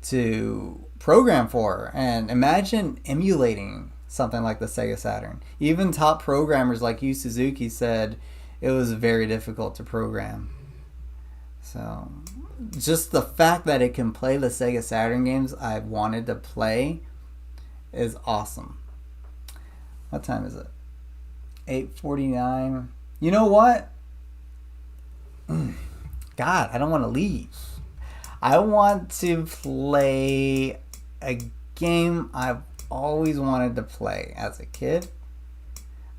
A: to program for. And imagine emulating something like the Sega Saturn. Even top programmers like Yu Suzuki said it was very difficult to program. So just the fact that it can play the Sega Saturn games I wanted to play is awesome. What time is it? 8:49. You know what? God, I don't want to leave. I want to play a game I've always wanted to play as a kid.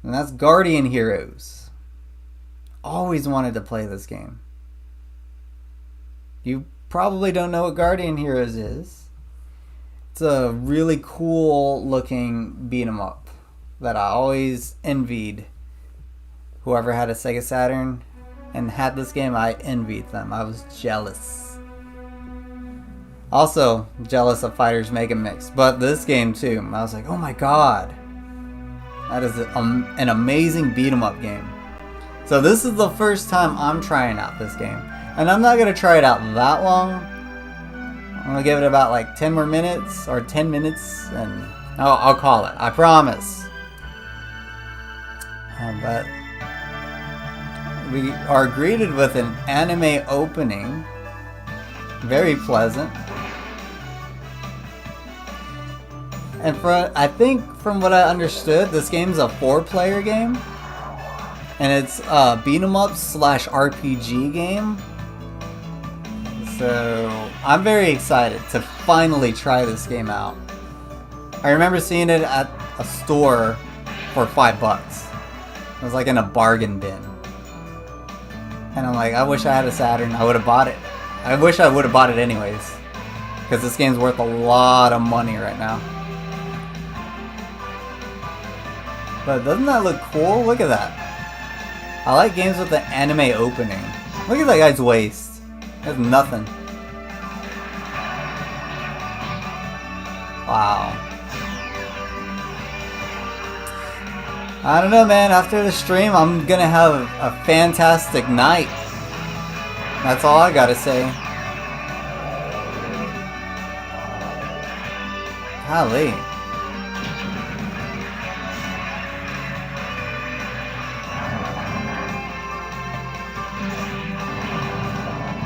A: And that's Guardian Heroes. Always wanted to play this game. You probably don't know what Guardian Heroes is. It's a really cool looking beat 'em up that I always envied. Whoever had a Sega Saturn and had this game, I envied them. I was jealous. Also jealous of Fighter's Megamix, but this game too. I was like, oh my god, that is an amazing beat 'em up game. So this is the first time I'm trying out this game, and I'm not gonna try it out that long. I'm gonna give it about like 10 more minutes or 10 minutes, and I'll call it. I promise. But we are greeted with an anime opening. Very pleasant. And I think from what I understood, this game's a 4-player game. And it's a beat 'em up / RPG game. So I'm very excited to finally try this game out. I remember seeing it at a store for $5. It was like in a bargain bin. And I'm like, I wish I had a Saturn. I would have bought it. I wish I would have bought it anyways. Because this game's worth a lot of money right now. But doesn't that look cool? Look at that. I like games with the anime opening. Look at that guy's waist. That's nothing. Wow. I don't know, man. After the stream, I'm gonna have a fantastic night. That's all I gotta say. Golly.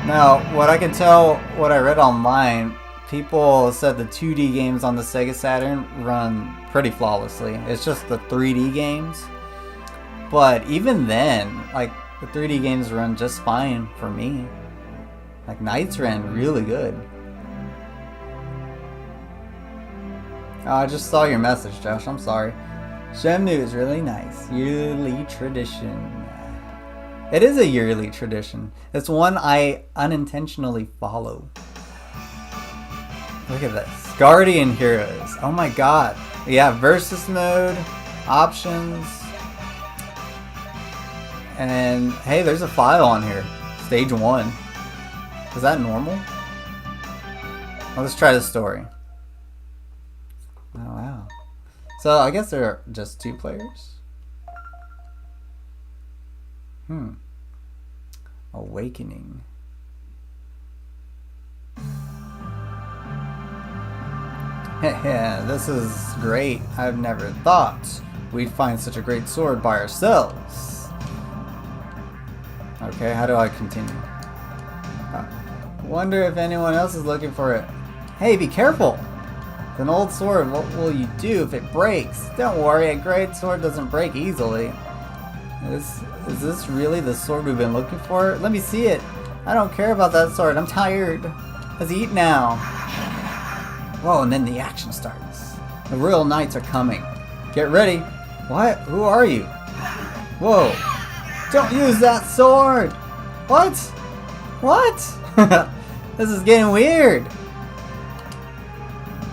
A: Now, what I can tell, what I read online, people said the 2D games on the Sega Saturn run pretty flawlessly. It's just the 3D games. But even then, like, the 3D games run just fine for me. Like, Knights ran really good. Oh, I just saw your message, Josh. I'm sorry. Shenmue is really nice. Yearly tradition. It is a yearly tradition. It's one I unintentionally follow. Look at this. Guardian Heroes. Oh my god. Yeah, versus mode, options. And hey, there's a file on here. Stage 1. Is that normal? Well, let's try the story. Oh wow. So I guess there are just 2 players. Awakening. This is great. I've never thought we'd find such a great sword by ourselves. Okay, how do I continue? Wonder if anyone else is looking for it. Hey, be careful! It's an old sword. What will you do if it breaks? Don't worry, a great sword doesn't break easily. Is this really the sword we've been looking for? Let me see it. I don't care about that sword. I'm tired. Let's eat now. Whoa, and then the action starts. The Royal Knights are coming. Get ready. What? Who are you? Whoa. Don't use that sword. What? What? This is getting weird.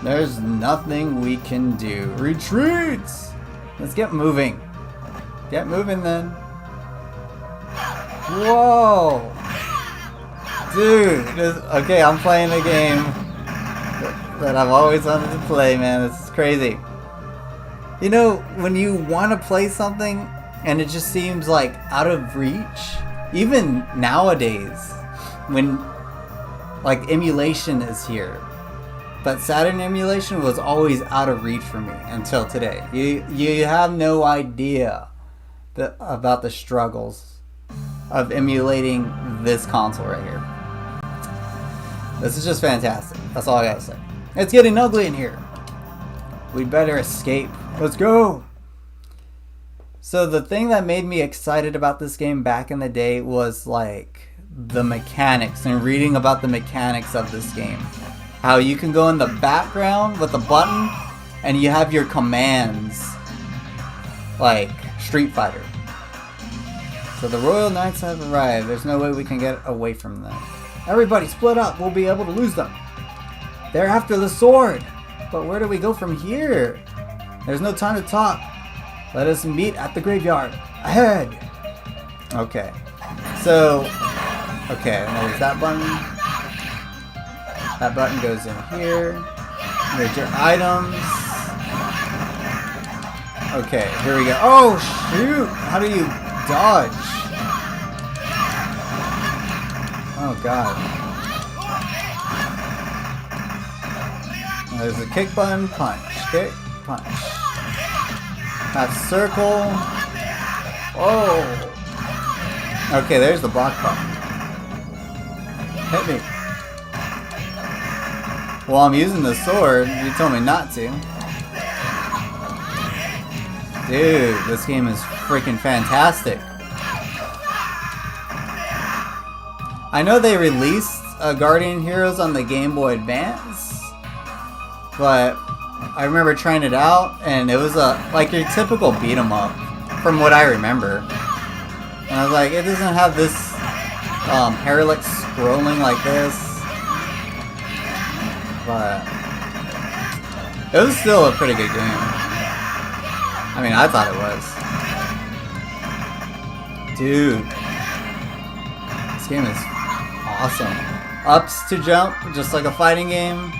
A: There's nothing we can do. Retreats. Let's get moving. Get moving then. Whoa. Dude. Okay, I'm playing a game that I've always wanted to play, man. This is crazy. You know, when you want to play something and it just seems like out of reach, even nowadays, when like emulation is here, but Saturn emulation was always out of reach for me until today. You have no idea about the struggles of emulating this console right here. This is just fantastic. That's all I gotta say. It's getting ugly in here. We'd better escape. Let's go! So the thing that made me excited about this game back in the day was like the mechanics and reading about the mechanics of this game. How you can go in the background with a button and you have your commands like Street Fighter. So the Royal Knights have arrived. There's no way we can get away from them. Everybody split up. We'll be able to lose them. They're after the sword. But where do we go from here? There's no time to talk. Let us meet at the graveyard. Ahead. Okay. So, okay, there's that button. That button goes in here. There's your items. Okay, here we go. Oh, shoot! How do you dodge? Oh, God. There's a kick button, punch. Kick, punch. That's circle. Oh! Okay, there's the block button. Hit me. Well, I'm using the sword. You told me not to. Dude, this game is freaking fantastic. I know they released Guardian Heroes on the Game Boy Advance, but I remember trying it out, and it was like your typical beat 'em up, from what I remember. And I was like, it doesn't have this parallax scrolling like this, but it was still a pretty good game. I mean, I thought it was. Dude, this game is awesome. Ups to jump, just like a fighting game.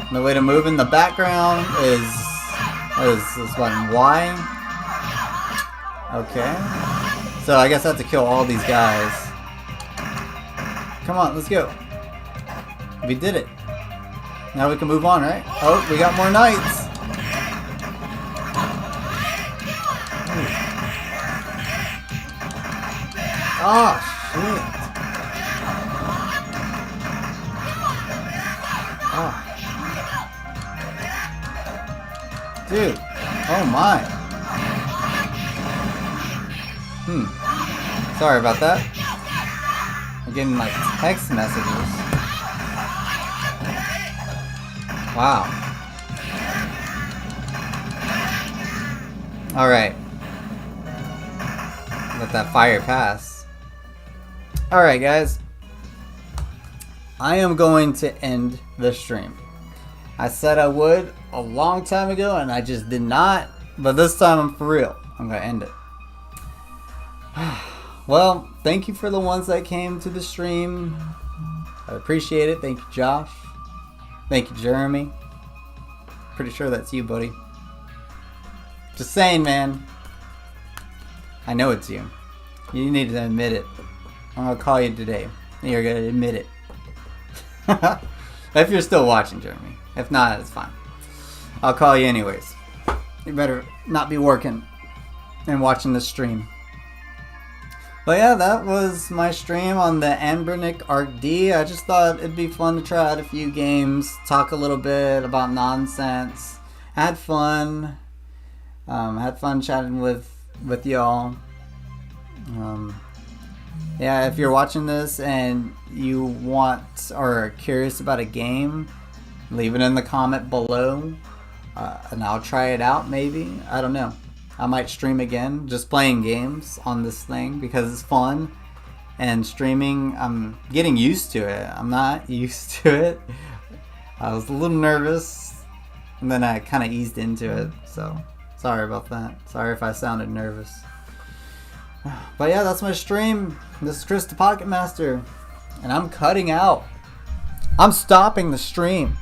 A: And the way to move in the background is this button Y. Okay. So I guess I have to kill all these guys. Come on, let's go. We did it. Now we can move on, right? Oh, we got more knights. Oh, shit. Oh. Dude. Oh, my. Sorry about that. I'm getting, like, text messages. Wow. Alright. Let that fire pass. Alright guys, I am going to end the stream. I said I would a long time ago and I just did not, but this time I'm for real. I'm going to end it. Well, thank you for the ones that came to the stream. I appreciate it. Thank you, Josh. Thank you, Jeremy. Pretty sure that's you, buddy. Just saying, man. I know it's you. You need to admit it. I'm gonna call you today. And you're gonna admit it. If you're still watching, Jeremy. If not, it's fine. I'll call you anyways. You better not be working and watching the stream. But yeah, that was my stream on the Anbernic RG D. I just thought it'd be fun to try out a few games, talk a little bit about nonsense. Had fun. Had fun chatting with y'all. Yeah, if you're watching this and you want or are curious about a game, leave it in the comment below, and I'll try it out maybe. I don't know. I might stream again, just playing games on this thing because it's fun. And streaming, I'm getting used to it. I'm not used to it. I was a little nervous, and then I kind of eased into it, so sorry about that. Sorry if I sounded nervous. But yeah, that's my stream. This is Chris the Pocket Master, and I'm cutting out. I'm stopping the stream.